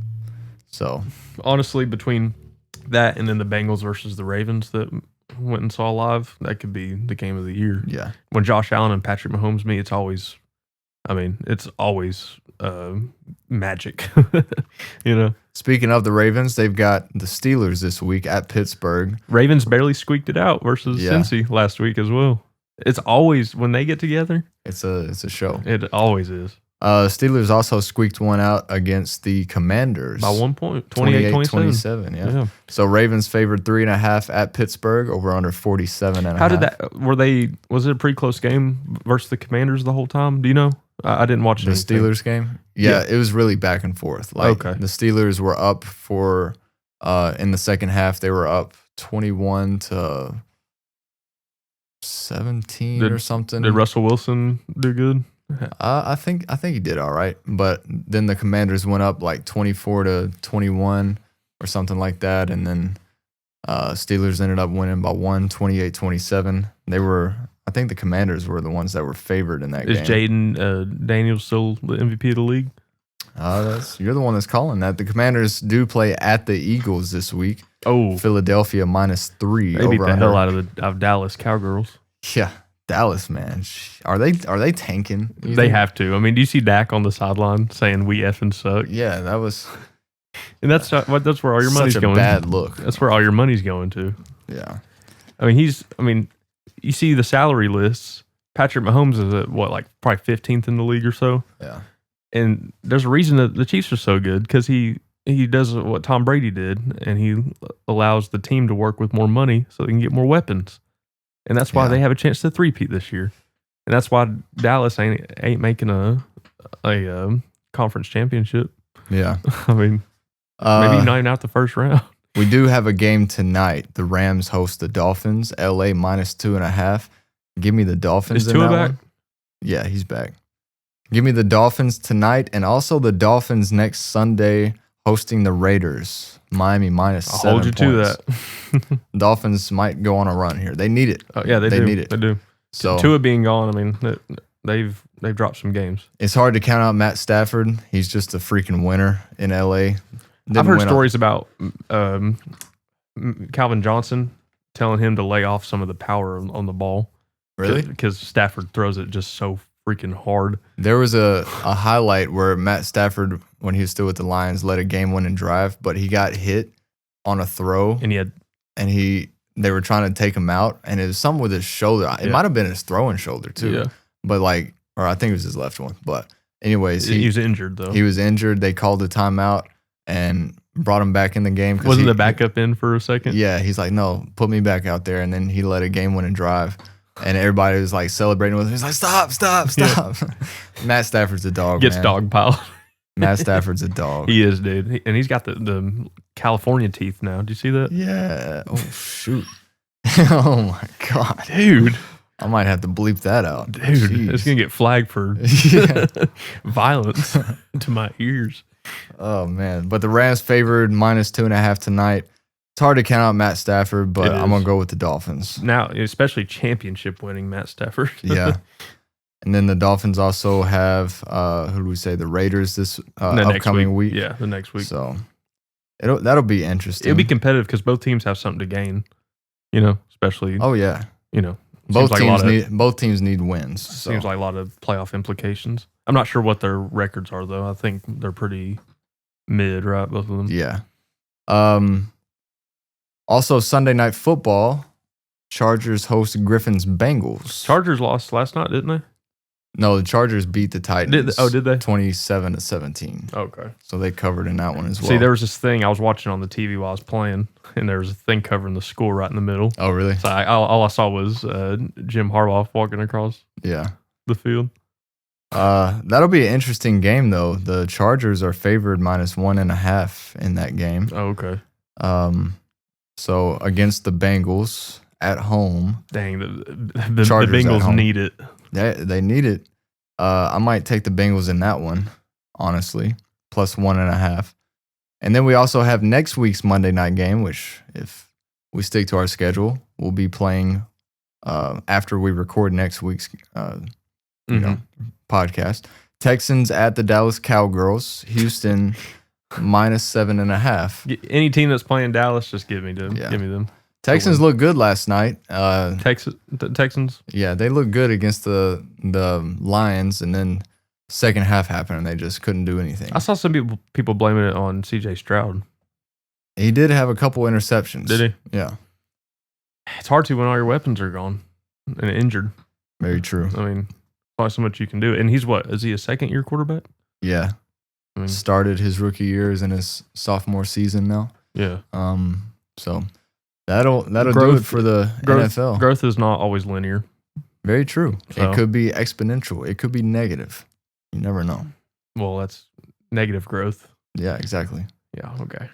So honestly, between that and then the Bengals versus the Ravens that went and saw live, that could be the game of the year. Yeah. When Josh Allen and Patrick Mahomes meet, it's always magic. Speaking of the Ravens, they've got the Steelers this week at Pittsburgh. Ravens barely squeaked it out versus Cincy last week as well. It's always, when they get together, it's a show. It always is. Steelers also squeaked one out against the Commanders. By 1 point, 28-27. Yeah. So Ravens favored 3.5 at Pittsburgh, over under 47.5. How did that, was it a pretty close game versus the Commanders the whole time? Do you know? I didn't watch the Steelers game. Yeah, it was really back and forth. The Steelers were up for in the second half. They were up 21-17 or something. Did Russell Wilson do good? I think he did all right, but then the Commanders went up like 24-21 or something like that, and then Steelers ended up winning by 28-27. I think the Commanders were the ones that were favored in that game. Is Jaden Daniels still the MVP of the league? You're the one that's calling that. The Commanders do play at the Eagles this week. Oh, Philadelphia -3. They beat the hell out of Dallas Cowgirls. Yeah, Dallas, man. Are they tanking? They have to. I mean, do you see Dak on the sideline saying "we effing suck"? Yeah, that was. And that's where all your money's going. Such a bad look. That's where all your money's going to. Yeah. I mean, you see the salary lists. Patrick Mahomes is at probably 15th in the league or so. Yeah. And there's a reason that the Chiefs are so good, because he does what Tom Brady did, and he allows the team to work with more money so they can get more weapons. And that's why they have a chance to three-peat this year. And that's why Dallas ain't making a conference championship. Yeah. I mean, maybe not even out the first round. We do have a game tonight. The Rams host the Dolphins. LA -2.5. Give me the Dolphins. Is Tua back? One. Yeah, he's back. Give me the Dolphins tonight, and also the Dolphins next Sunday hosting the Raiders. Miami -7. I'll hold you to that. Dolphins might go on a run here. They need it. Yeah, they do. Need it. They do. So Tua being gone, I mean, they've dropped some games. It's hard to count out Matt Stafford. He's just a freaking winner in LA. I've heard stories about Calvin Johnson telling him to lay off some of the power on the ball. Really? Because Stafford throws it just so freaking hard. There was a highlight where Matt Stafford, when he was still with the Lions, led a game-winning drive, but he got hit on a throw, and they were trying to take him out, and it was something with his shoulder. It might have been his throwing shoulder too, but or I think it was his left one. But anyways, he was injured though. He was injured. They called the timeout and brought him back in the game. Wasn't the backup in for a second? Yeah, he's like, no, put me back out there, and then he led a game-winning drive. And everybody was like celebrating with him. He's like, stop. Yeah. Matt Stafford's a dog. Gets dogpiled. Matt Stafford's a dog. He is, dude. And he's got the California teeth now. Do you see that? Yeah. Oh, shoot. Oh, my God. Dude. I might have to bleep that out. Dude, jeez. It's going to get flagged for violence to my ears. Oh, man. But the Rams favored -2.5 tonight. It's hard to count out Matt Stafford, but I'm going to go with the Dolphins. Now, especially championship winning Matt Stafford. Yeah. And then the Dolphins also have, who do we say, the Raiders this upcoming week. Yeah, the next week. So that'll be interesting. It'll be competitive because both teams have something to gain, especially. Oh, yeah. Both teams need wins. Seems like a lot of playoff implications. I'm not sure what their records are, though. I think they're pretty mid, right? Both of them. Yeah. Also, Sunday Night Football, Chargers host Griffins Bengals. Chargers lost last night, didn't they? No, the Chargers beat the Titans. Did they? 27-17. Okay. So they covered in that one as well. See, there was this thing I was watching on the TV while I was playing, and there was a thing covering the score right in the middle. Oh, really? So all I saw was Jim Harbaugh walking across the field. That'll be an interesting game, though. The Chargers are favored -1.5 in that game. Oh, okay. So against the Bengals at home. Dang, the Bengals need it. They need it. I might take the Bengals in that one, honestly, +1.5. And then we also have next week's Monday night game, which if we stick to our schedule, we'll be playing after we record next week's podcast. Texans at the Dallas Cowgirls. Houston -7.5. Any team that's playing Dallas, just give me them. Texans looked good last night. Texans? Yeah, they looked good against the Lions, and then second half happened, and they just couldn't do anything. I saw some people blaming it on C.J. Stroud. He did have a couple interceptions. Did he? Yeah. It's hard to when all your weapons are gone and injured. Very true. I mean, probably so much you can do. And he's what? Is he a second-year quarterback? Yeah. Started his rookie year, is in his sophomore season now. Yeah. So that'll do it for the NFL. Growth is not always linear. Very true. So. It could be exponential. It could be negative. You never know. Well, that's negative growth. Yeah, exactly. Yeah. Okay.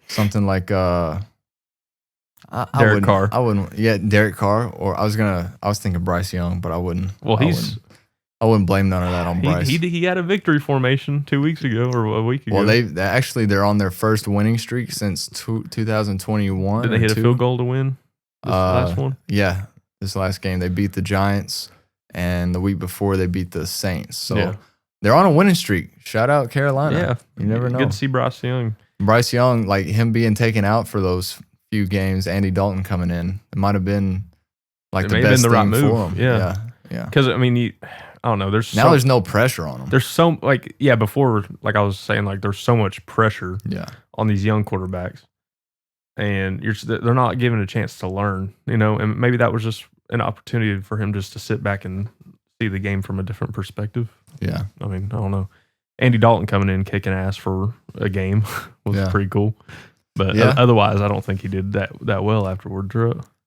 Something like Derek Carr. I wouldn't. Yeah, Derek Carr. Or I was thinking Bryce Young, but I wouldn't. Well, I wouldn't blame none of that on Bryce. He had a victory formation 2 weeks ago or a week ago. Well, they're on their first winning streak since 2021. Did they hit a field goal to win this last one? Yeah, this last game they beat the Giants, and the week before they beat the Saints. So they're on a winning streak. Shout out Carolina. Yeah, you never know. Good to see Bryce Young. Bryce Young, like him being taken out for those few games, Andy Dalton coming in, it might have been like the best thing right move for him. Yeah. Because I mean, I don't know. There's no pressure on them. There's so before, like I was saying, like there's so much pressure on these young quarterbacks, and they're not given a chance to learn, and maybe that was just an opportunity for him just to sit back and see the game from a different perspective. Yeah. I mean, I don't know. Andy Dalton coming in kicking ass for a game was pretty cool, but otherwise I don't think he did that well afterwards.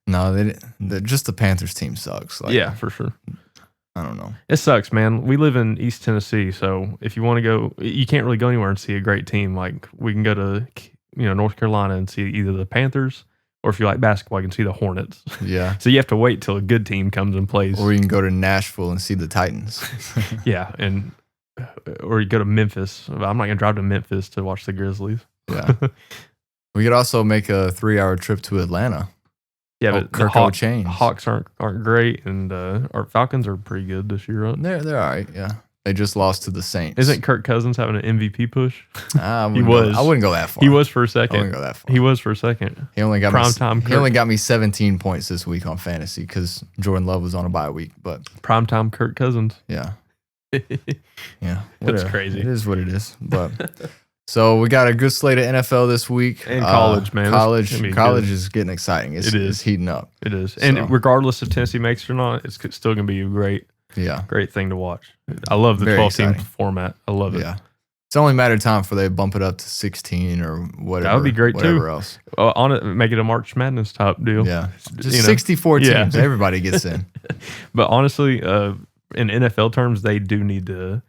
No, just the Panthers team sucks. Yeah, for sure. I don't know. It sucks, man. We live in East Tennessee, so if you want to go, you can't really go anywhere and see a great team. Like we can go to North Carolina and see either the Panthers, or if you like basketball, you can see the Hornets. Yeah. So you have to wait till a good team comes and plays. Or you can go to Nashville and see the Titans. Yeah, or you go to Memphis. I'm not gonna drive to Memphis to watch the Grizzlies. Yeah. We could also make a 3-hour trip to Atlanta. Yeah, but Kirko the Hawks aren't great, and our Falcons are pretty good this year. Right? They're all right. Yeah, they just lost to the Saints. Isn't Kirk Cousins having an MVP push? I wouldn't go that far. He was for a second. I wouldn't go that far. He was for a second. He only got Primetime. He only got me 17 points this week on fantasy because Jordan Love was on a bye week. But primetime Kirk Cousins. Yeah. Yeah, that's crazy. It is what it is. But so we got a good slate of NFL this week and college, man. College is getting exciting. It's heating up. It is, and regardless if Tennessee makes it or not, it's still going to be a great thing to watch. I love the 12-team format. I love it. Yeah, it's only a matter of time before they bump it up to 16 or whatever. That would be great whatever too. Else on it, make it a March Madness type deal. Yeah, just 64 teams. Everybody gets in. But honestly, in NFL terms, they do need to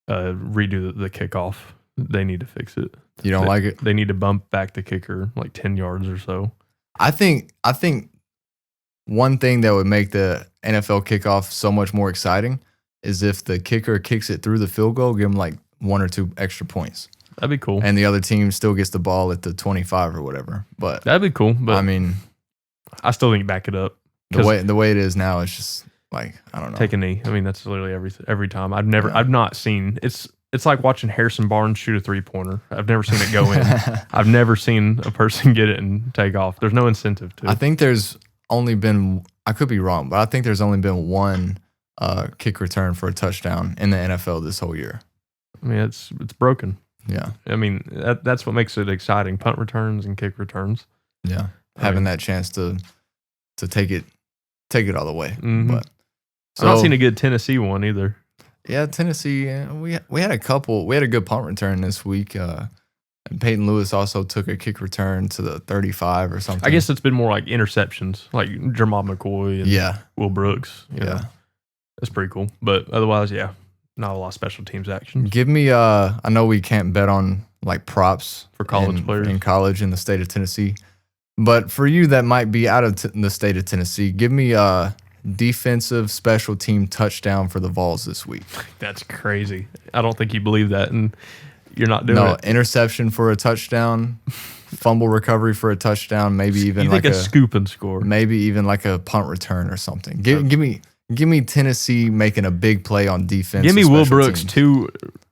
redo the kickoff. They need to fix it. You don't like it? They need to bump back the kicker like 10 yards or so. I think one thing that would make the NFL kickoff so much more exciting is if the kicker kicks it through the field goal, give them like 1 or 2 extra points. That'd be cool. And the other team still gets the ball at the 25 or whatever. But that'd be cool. But I mean, I still think back it up. The way it is now, it's just like, I don't know. Take a knee. I mean, that's literally every time. I've not seen it's like watching Harrison Barnes shoot a 3-pointer. I've never seen it go in. I've never seen a person get it and take off. There's no incentive to it. I think there's only been, I could be wrong, but I think there's only been one kick return for a touchdown in the NFL this whole year. I mean, it's broken. Yeah. I mean, that's what makes it exciting. Punt returns and kick returns. Yeah. Having that chance to take it all the way. Mm-hmm. But I've not seen a good Tennessee one either. Yeah, Tennessee. We had a couple. We had a good punt return this week. And Peyton Lewis also took a kick return to the 35 or something. I guess it's been more like interceptions, like Jermod McCoy and Will Brooks. You know. That's pretty cool. But otherwise, not a lot of special teams action. Give me. I know we can't bet on like props for college players in college in the state of Tennessee, but for you that might be out of the state of Tennessee, give me defensive special team touchdown for the Vols this week. That's crazy. I don't think you believe that, and you're not doing it. No, interception for a touchdown, fumble recovery for a touchdown, maybe even like a scoop and score. Maybe even like a punt return or something. Give me Tennessee making a big play on defense. Give me Will Brooks teams. 2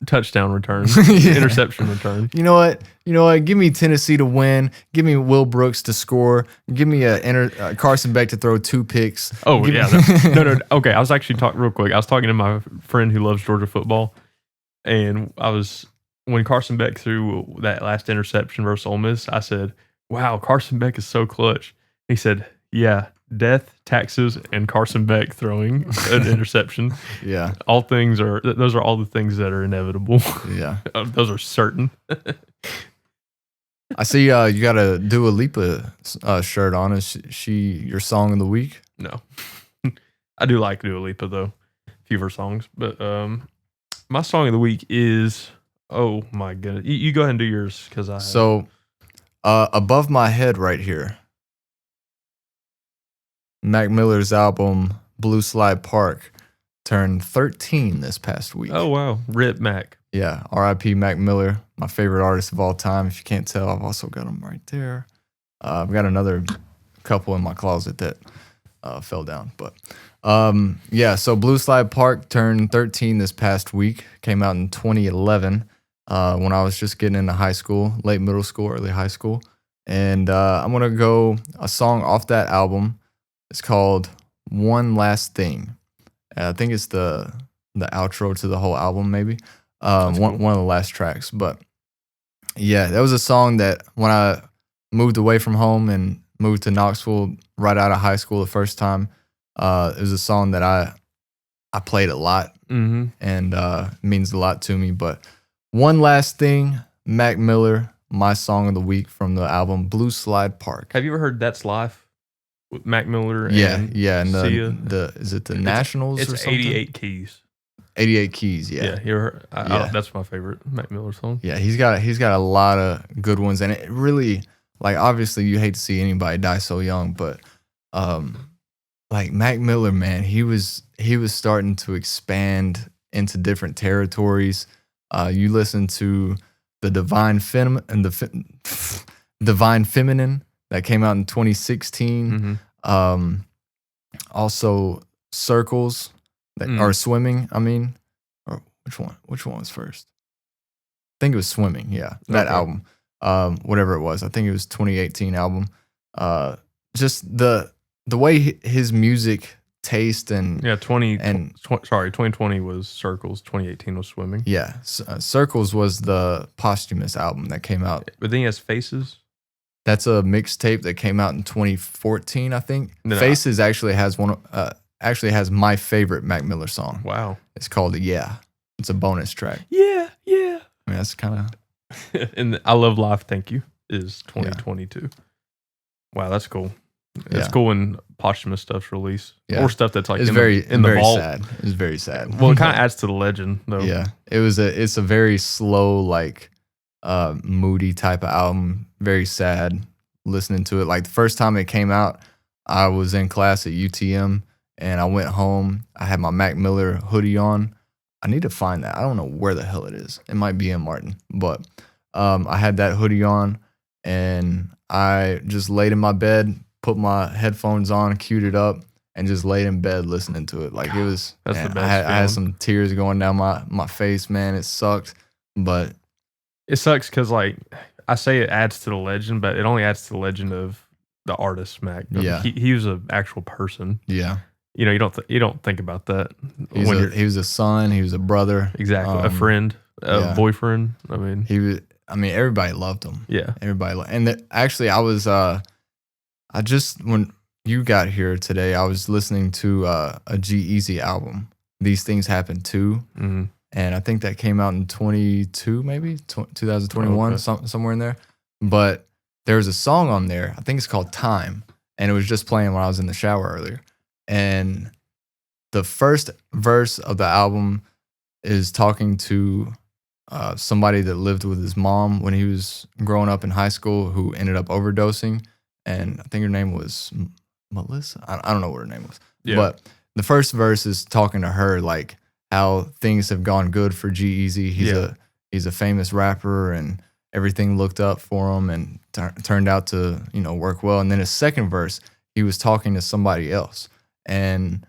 touchdown returns, interception returns. You know what? Give me Tennessee to win. Give me Will Brooks to score. Give me Carson Beck to throw 2 picks. Oh, no. Okay, I was actually talking real quick. I was talking to my friend who loves Georgia football, and when Carson Beck threw that last interception versus Ole Miss, I said, "Wow, Carson Beck is so clutch." He said, "Yeah, death, taxes, and Carson Beck throwing an interception. Yeah, those are all the things that are inevitable. Yeah, those are certain." I see you got a Dua Lipa shirt on. Is she your song of the week? No, I do like Dua Lipa though, a few of her songs. But my song of the week is, oh my goodness, you go ahead and do yours because above my head right here. Mac Miller's album Blue Slide Park turned 13 this past week. Oh, wow. Rip Mac. Yeah. R.I.P. Mac Miller, my favorite artist of all time. If you can't tell, I've also got him right there. I've got another couple in my closet that fell down. But so Blue Slide Park turned 13 this past week. Came out in 2011 when I was just getting into high school, late middle school, early high school. And I'm going to go a song off that album. It's called One Last Thing. I think it's the outro to the whole album, maybe. One of the last tracks. But yeah, that was a song that when I moved away from home and moved to Knoxville right out of high school the first time, it was a song that I played a lot and means a lot to me. But One Last Thing, Mac Miller, my song of the week from the album Blue Slide Park. Have you ever heard That's Life? With Mac Miller and and the is it the Nationals or something? 88 Keys. 88 Keys, yeah. Yeah, you ever heard, that's my favorite Mac Miller song. Yeah, he's got a lot of good ones, and it really, like, obviously you hate to see anybody die so young, but like Mac Miller, man, he was starting to expand into different territories. You listen to the Divine Feminine that came out in 2016. Also Circles or Swimming. I mean, or which one? Which one was first? I think it was Swimming. Yeah, that album. Whatever it was. I think it was 2018 album. Just the way his music taste and 2020 was Circles, 2018 was Swimming. Yeah, Circles was the posthumous album that came out. But then he has Faces. That's a mixtape that came out in 2014, I think. Faces actually has my favorite Mac Miller song. Wow, it's called Yeah. It's a bonus track. Yeah. I mean, that's kind of. And I Love Life, Thank You is 2022. Wow, that's cool. It's cool when posthumous stuff's released, or stuff that's like it's in very the vault. Sad. It's very sad. Well, it kind of adds to the legend, though. Yeah, it's a very slow, like, moody type of album. Very sad. Listening to it, like the first time it came out, I was in class at UTM, and I went home. I had my Mac Miller hoodie on. I need to find that. I don't know where the hell it is. It might be in Martin, but I had that hoodie on, and I just laid in my bed, put my headphones on, queued it up, and just laid in bed listening to it. Like, it was, that's the best I had some tears going down my face, man. It sucked, but it sucks because, like, I say it adds to the legend, but it only adds to the legend of the artist, Mac. Yeah. He was an actual person. Yeah. You know, you don't think about that. He was a son. He was a brother. Exactly. A friend, a boyfriend. I mean, everybody loved him. Yeah. Everybody. Actually, I was, when you got here today, I was listening to a G-Eazy album, These Things Happen Too. Mm-hmm. And I think that came out in 22, maybe 2021, somewhere in there. But there was a song on there. I think it's called Time. And it was just playing when I was in the shower earlier. And the first verse of the album is talking to somebody that lived with his mom when he was growing up in high school, who ended up overdosing. And I think her name was Melissa. I don't know what her name was. Yeah. But the first verse is talking to her, like, how things have gone good for G-Eazy. He's a famous rapper, and everything looked up for him and turned out to, work well. And then his second verse, he was talking to somebody else. And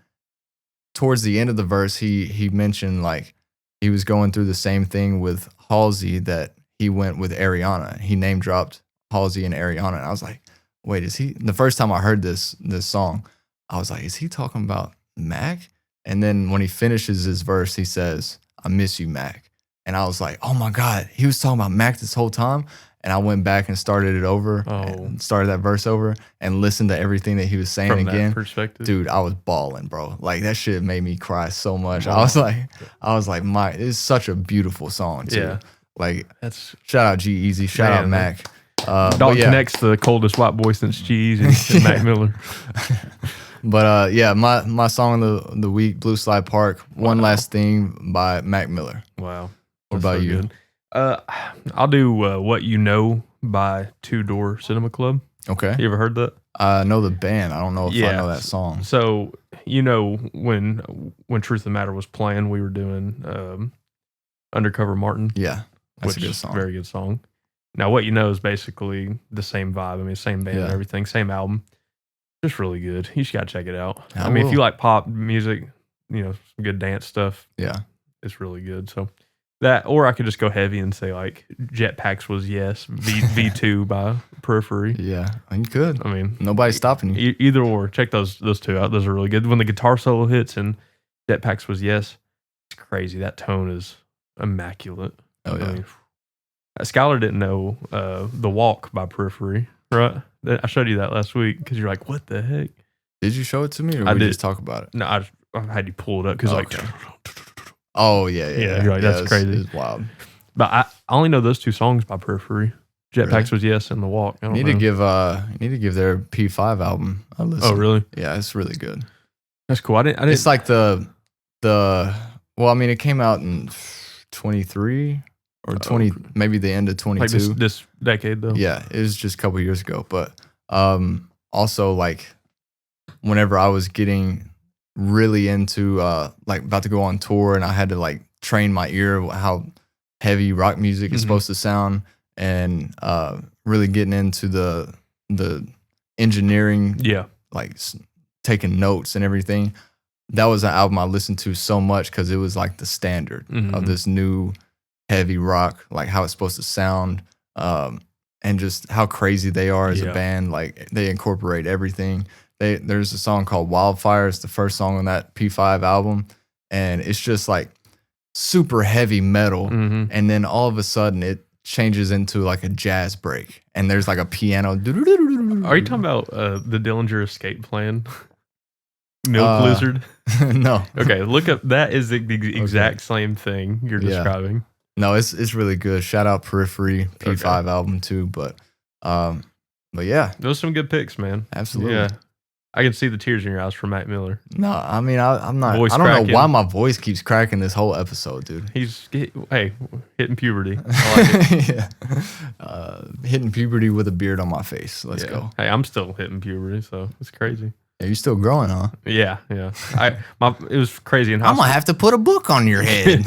towards the end of the verse, he mentioned, like, he was going through the same thing with Halsey that he went with Ariana. He name dropped Halsey and Ariana. And I was like, wait, the first time I heard this song, I was like, is he talking about Mac? And then when he finishes his verse, he says, I miss you, Mac. And I was like, oh my God, he was talking about Mac this whole time. And I went back and started it over, and started that verse over, and listened to everything that he was saying from again. That perspective. Dude, I was bawling, bro. Like, that shit made me cry so much. Wow. I was like, it's such a beautiful song too. Yeah. Like, shout out G-Eazy, shout out Mac. Dalton connects the coldest white boy since G-Eazy and Mac Miller. But my song of the week, Blue Slide Park, One Last Thing by Mac Miller. Wow. What about you? Good. I'll do What You Know by Two Door Cinema Club. Okay. You ever heard that? I know the band. I don't know if I know that song. So, when Truth of the Matter was playing, we were doing Undercover Martin. Yeah. That's which a good song. Very good song. Now, What You Know is basically the same vibe. I mean, same band and everything, same album. Just really good. You just got to check it out. I mean, if you like pop music, some good dance stuff. Yeah. It's really good. So that, or I could just go heavy and say, like, Jetpacks Was Yes, V2 by Periphery. Yeah, you could. I mean, nobody's stopping you. Either or. Check those two out. Those are really good. When the guitar solo hits and Jetpacks Was Yes, it's crazy. That tone is immaculate. Oh, yeah. Skylar didn't know The Walk by Periphery, right? I showed you that last week because you're like, what the heck? Did you show it to me, or did we just talk about it? No, I had you pull it up because oh, yeah. You're like, that's crazy. It's wild. But I only know those two songs by Periphery. Jetpacks Was Yes and The Walk. I need to give their P5 album a listen. Oh, really? Yeah, it's really good. That's cool. I didn't. It's like it came out in 23 or 20, maybe the end of 22. Like this decade, though. Yeah, it was just a couple years ago. But also, like, whenever I was getting really into like about to go on tour, and I had to, like, train my ear how heavy rock music is supposed to sound, and really getting into the engineering, like taking notes and everything. That was an album I listened to so much because it was like the standard of this new heavy rock, like how it's supposed to sound, and just how crazy they are as a band. Like they incorporate everything. There's a song called Wildfire. It's the first song on that P5 album, and it's just like super heavy metal. And then all of a sudden it changes into like a jazz break, and there's like a piano. Are you talking about the Dillinger Escape Plan? Milk Lizard? No. Okay, look up. That is the exact same thing you're describing. No, it's really good. Shout out Periphery P5 album too, but yeah, those are some good picks, man. Absolutely. Yeah, I can see the tears in your eyes from Mac Miller. No, I mean I'm not. Voice I don't cracking. know why my voice keeps cracking this whole episode, dude. He's hitting puberty. I like it. Yeah. Hitting puberty with a beard on my face. Let's go. Hey, I'm still hitting puberty, so it's crazy. Yeah, you're still growing, huh? Yeah. It was crazy in high school. I'm gonna have to put a book on your head.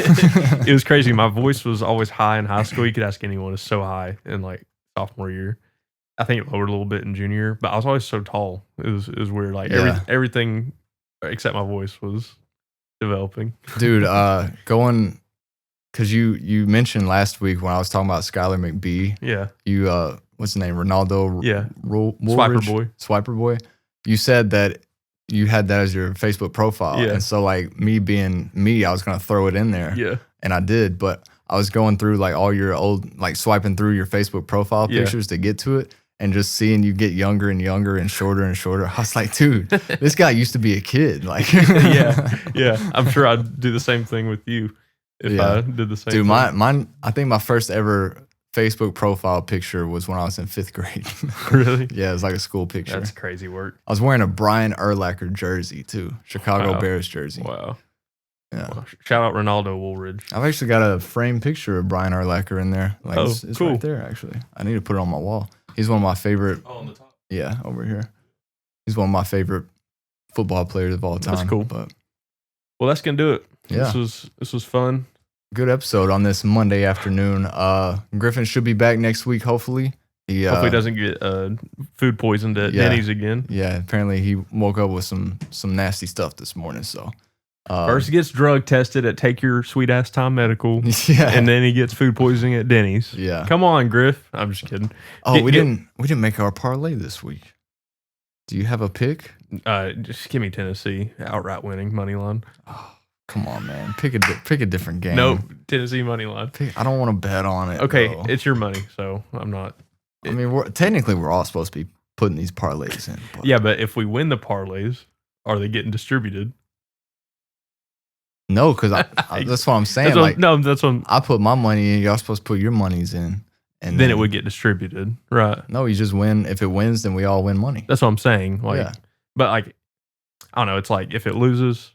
It was crazy. My voice was always high in high school. You could ask anyone. It's so high in like sophomore year. I think it lowered a little bit in junior year, but I was always so tall. It was weird. Like everything except my voice was developing. Dude, going because you mentioned last week when I was talking about Skylar McBee. Yeah. You what's his name? Ronaldo. Yeah. Swiper boy. You said that you had that as your Facebook profile. Yeah. And so like me being me, I was gonna throw it in there. Yeah. And I did, but I was going through like all your old, like swiping through your Facebook profile pictures to get to it, and just seeing you get younger and younger and shorter and shorter. I was like, dude, this guy used to be a kid. Like, yeah. I'm sure I'd do the same thing with you if I did the same. Dude, thing. mine. I think my first ever Facebook profile picture was when I was in 5th grade. Really? Yeah, it was like a school picture. That's crazy work. I was wearing a Brian Urlacher jersey too, Chicago Bears jersey. Wow. Yeah. Well, shout out Ronaldo Woolridge. I've actually got a framed picture of Brian Urlacher in there. Like, it's cool. Right there, actually. I need to put it on my wall. He's one of my favorite. Oh, on the top. Yeah, over here. He's one of my favorite football players of all time. That's cool. But well, that's gonna do it. Yeah. This was fun. Good episode on this Monday afternoon. Griffin should be back next week, hopefully. Hopefully doesn't get food poisoned at Denny's again. Yeah, apparently he woke up with some nasty stuff this morning. So first he gets drug tested at Take Your Sweet Ass Time Medical. Yeah. And then he gets food poisoning at Denny's. Yeah. Come on, Griff. I'm just kidding. Oh, we didn't make our parlay this week. Do you have a pick? Just give me Tennessee outright winning money line. Oh, come on, man. Pick a different game. Nope, Tennessee money line. I don't want to bet on it. Okay, though. it's your money, so I'm not. I mean, we're all supposed to be putting these parlays in. But. Yeah, but if we win the parlays, are they getting distributed? No, because that's what I'm saying. That's what I put my money in. Y'all supposed to put your monies in, and then it would get distributed, right? No, you just win. If it wins, then we all win money. That's what I'm saying. Like, but like, I don't know. It's like if it loses,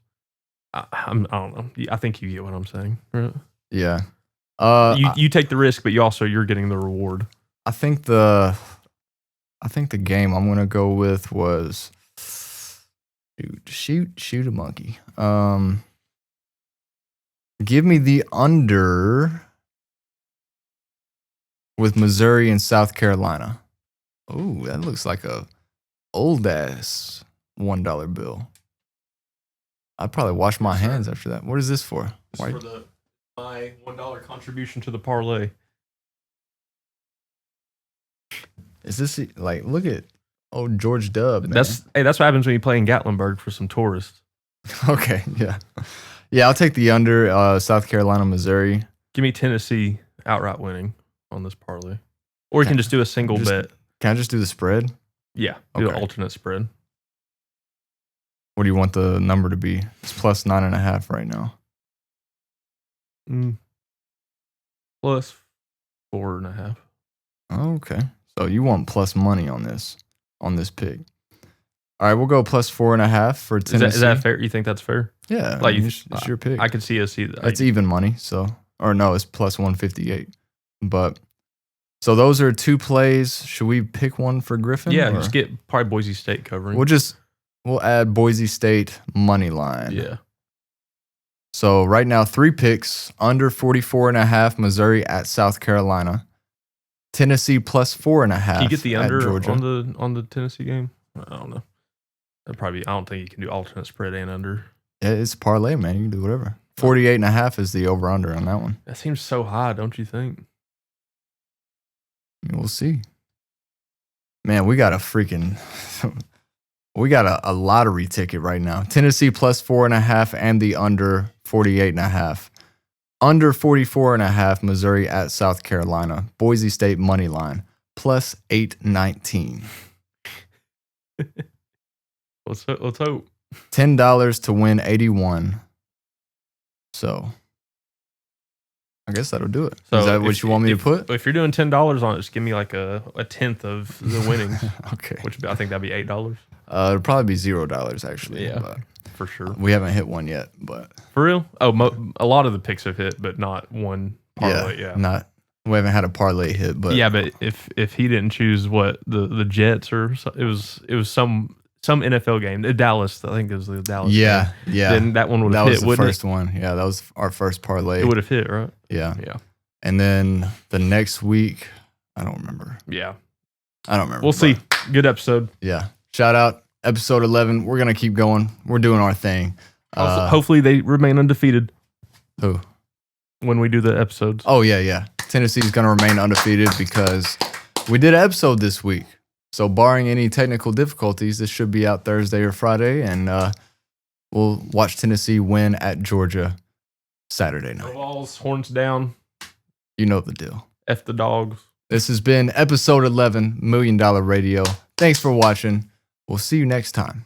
I don't know. I think you get what I'm saying, right? Yeah. You take the risk, but you're getting the reward. I think the game I'm gonna go with was shoot a monkey. Give me the under with Missouri and South Carolina. Oh, that looks like a old ass $1 bill. I'd probably wash my hands after that. What is this for? This is for my $1 contribution to the parlay. Is this like, look at old George Dub, man. That's what happens when you play in Gatlinburg for some tourists. Okay, yeah. Yeah, I'll take the under, South Carolina, Missouri. Give me Tennessee outright winning on this parlay. Or you can just do a single bet. Can I just do the spread? Yeah, do an alternate spread. What do you want the number to be? It's plus 9.5 right now. Plus 4.5. Okay. So you want plus money on this pick. All right, we'll go plus 4.5 for Tennessee. Is that fair? You think that's fair? Yeah. Like it's your pick. I could see us see that. It's even money, or no, it's plus 158. But so those are two plays. Should we pick one for Griffin? Yeah, just get probably Boise State covering. We'll add Boise State money line. Yeah. So right now, 3 picks, under 44.5, Missouri at South Carolina. Tennessee plus 4.5. Can you get the under Georgia. on the Tennessee game? I don't know. I don't think you can do alternate spread and under. Yeah, it's a parlay, man. You can do whatever. 48.5 is the over-under on that one. That seems so high, don't you think? We'll see. Man, we got a lottery ticket right now. Tennessee plus 4.5 and the under 48.5. Under 44.5, Missouri at South Carolina. Boise State money line plus 819. Let's hope. $10 to win 81. So I guess that'll do it. So is that what you want me to put? If you're doing $10 on it, just give me like a tenth of the winnings. Okay. Which I think that'd be $8. It'll probably be $0 actually. Yeah, for sure. We haven't hit one yet, but for real. Oh, a lot of the picks have hit, but not one parlay. Yeah. We haven't had a parlay hit, but yeah. But if he didn't choose what the Jets or it was some NFL game, Dallas, I think it was the Dallas. Yeah, game. Yeah. Then that one would have hit. That was the first one. Yeah, that was our first parlay. It would have hit, right? Yeah. Yeah. And then the next week, I don't remember. Yeah. I don't remember. We'll see. Good episode. Yeah. Shout out episode 11. We're gonna keep going. We're doing our thing. Also, hopefully they remain undefeated. Who? When we do the episodes. Oh yeah. Tennessee's gonna remain undefeated because we did an episode this week. So barring any technical difficulties, this should be out Thursday or Friday, and we'll watch Tennessee win at Georgia Saturday night. Balls, horns down. You know the deal. F the dogs. This has been episode 11, $1 Million Radio. Thanks for watching. We'll see you next time.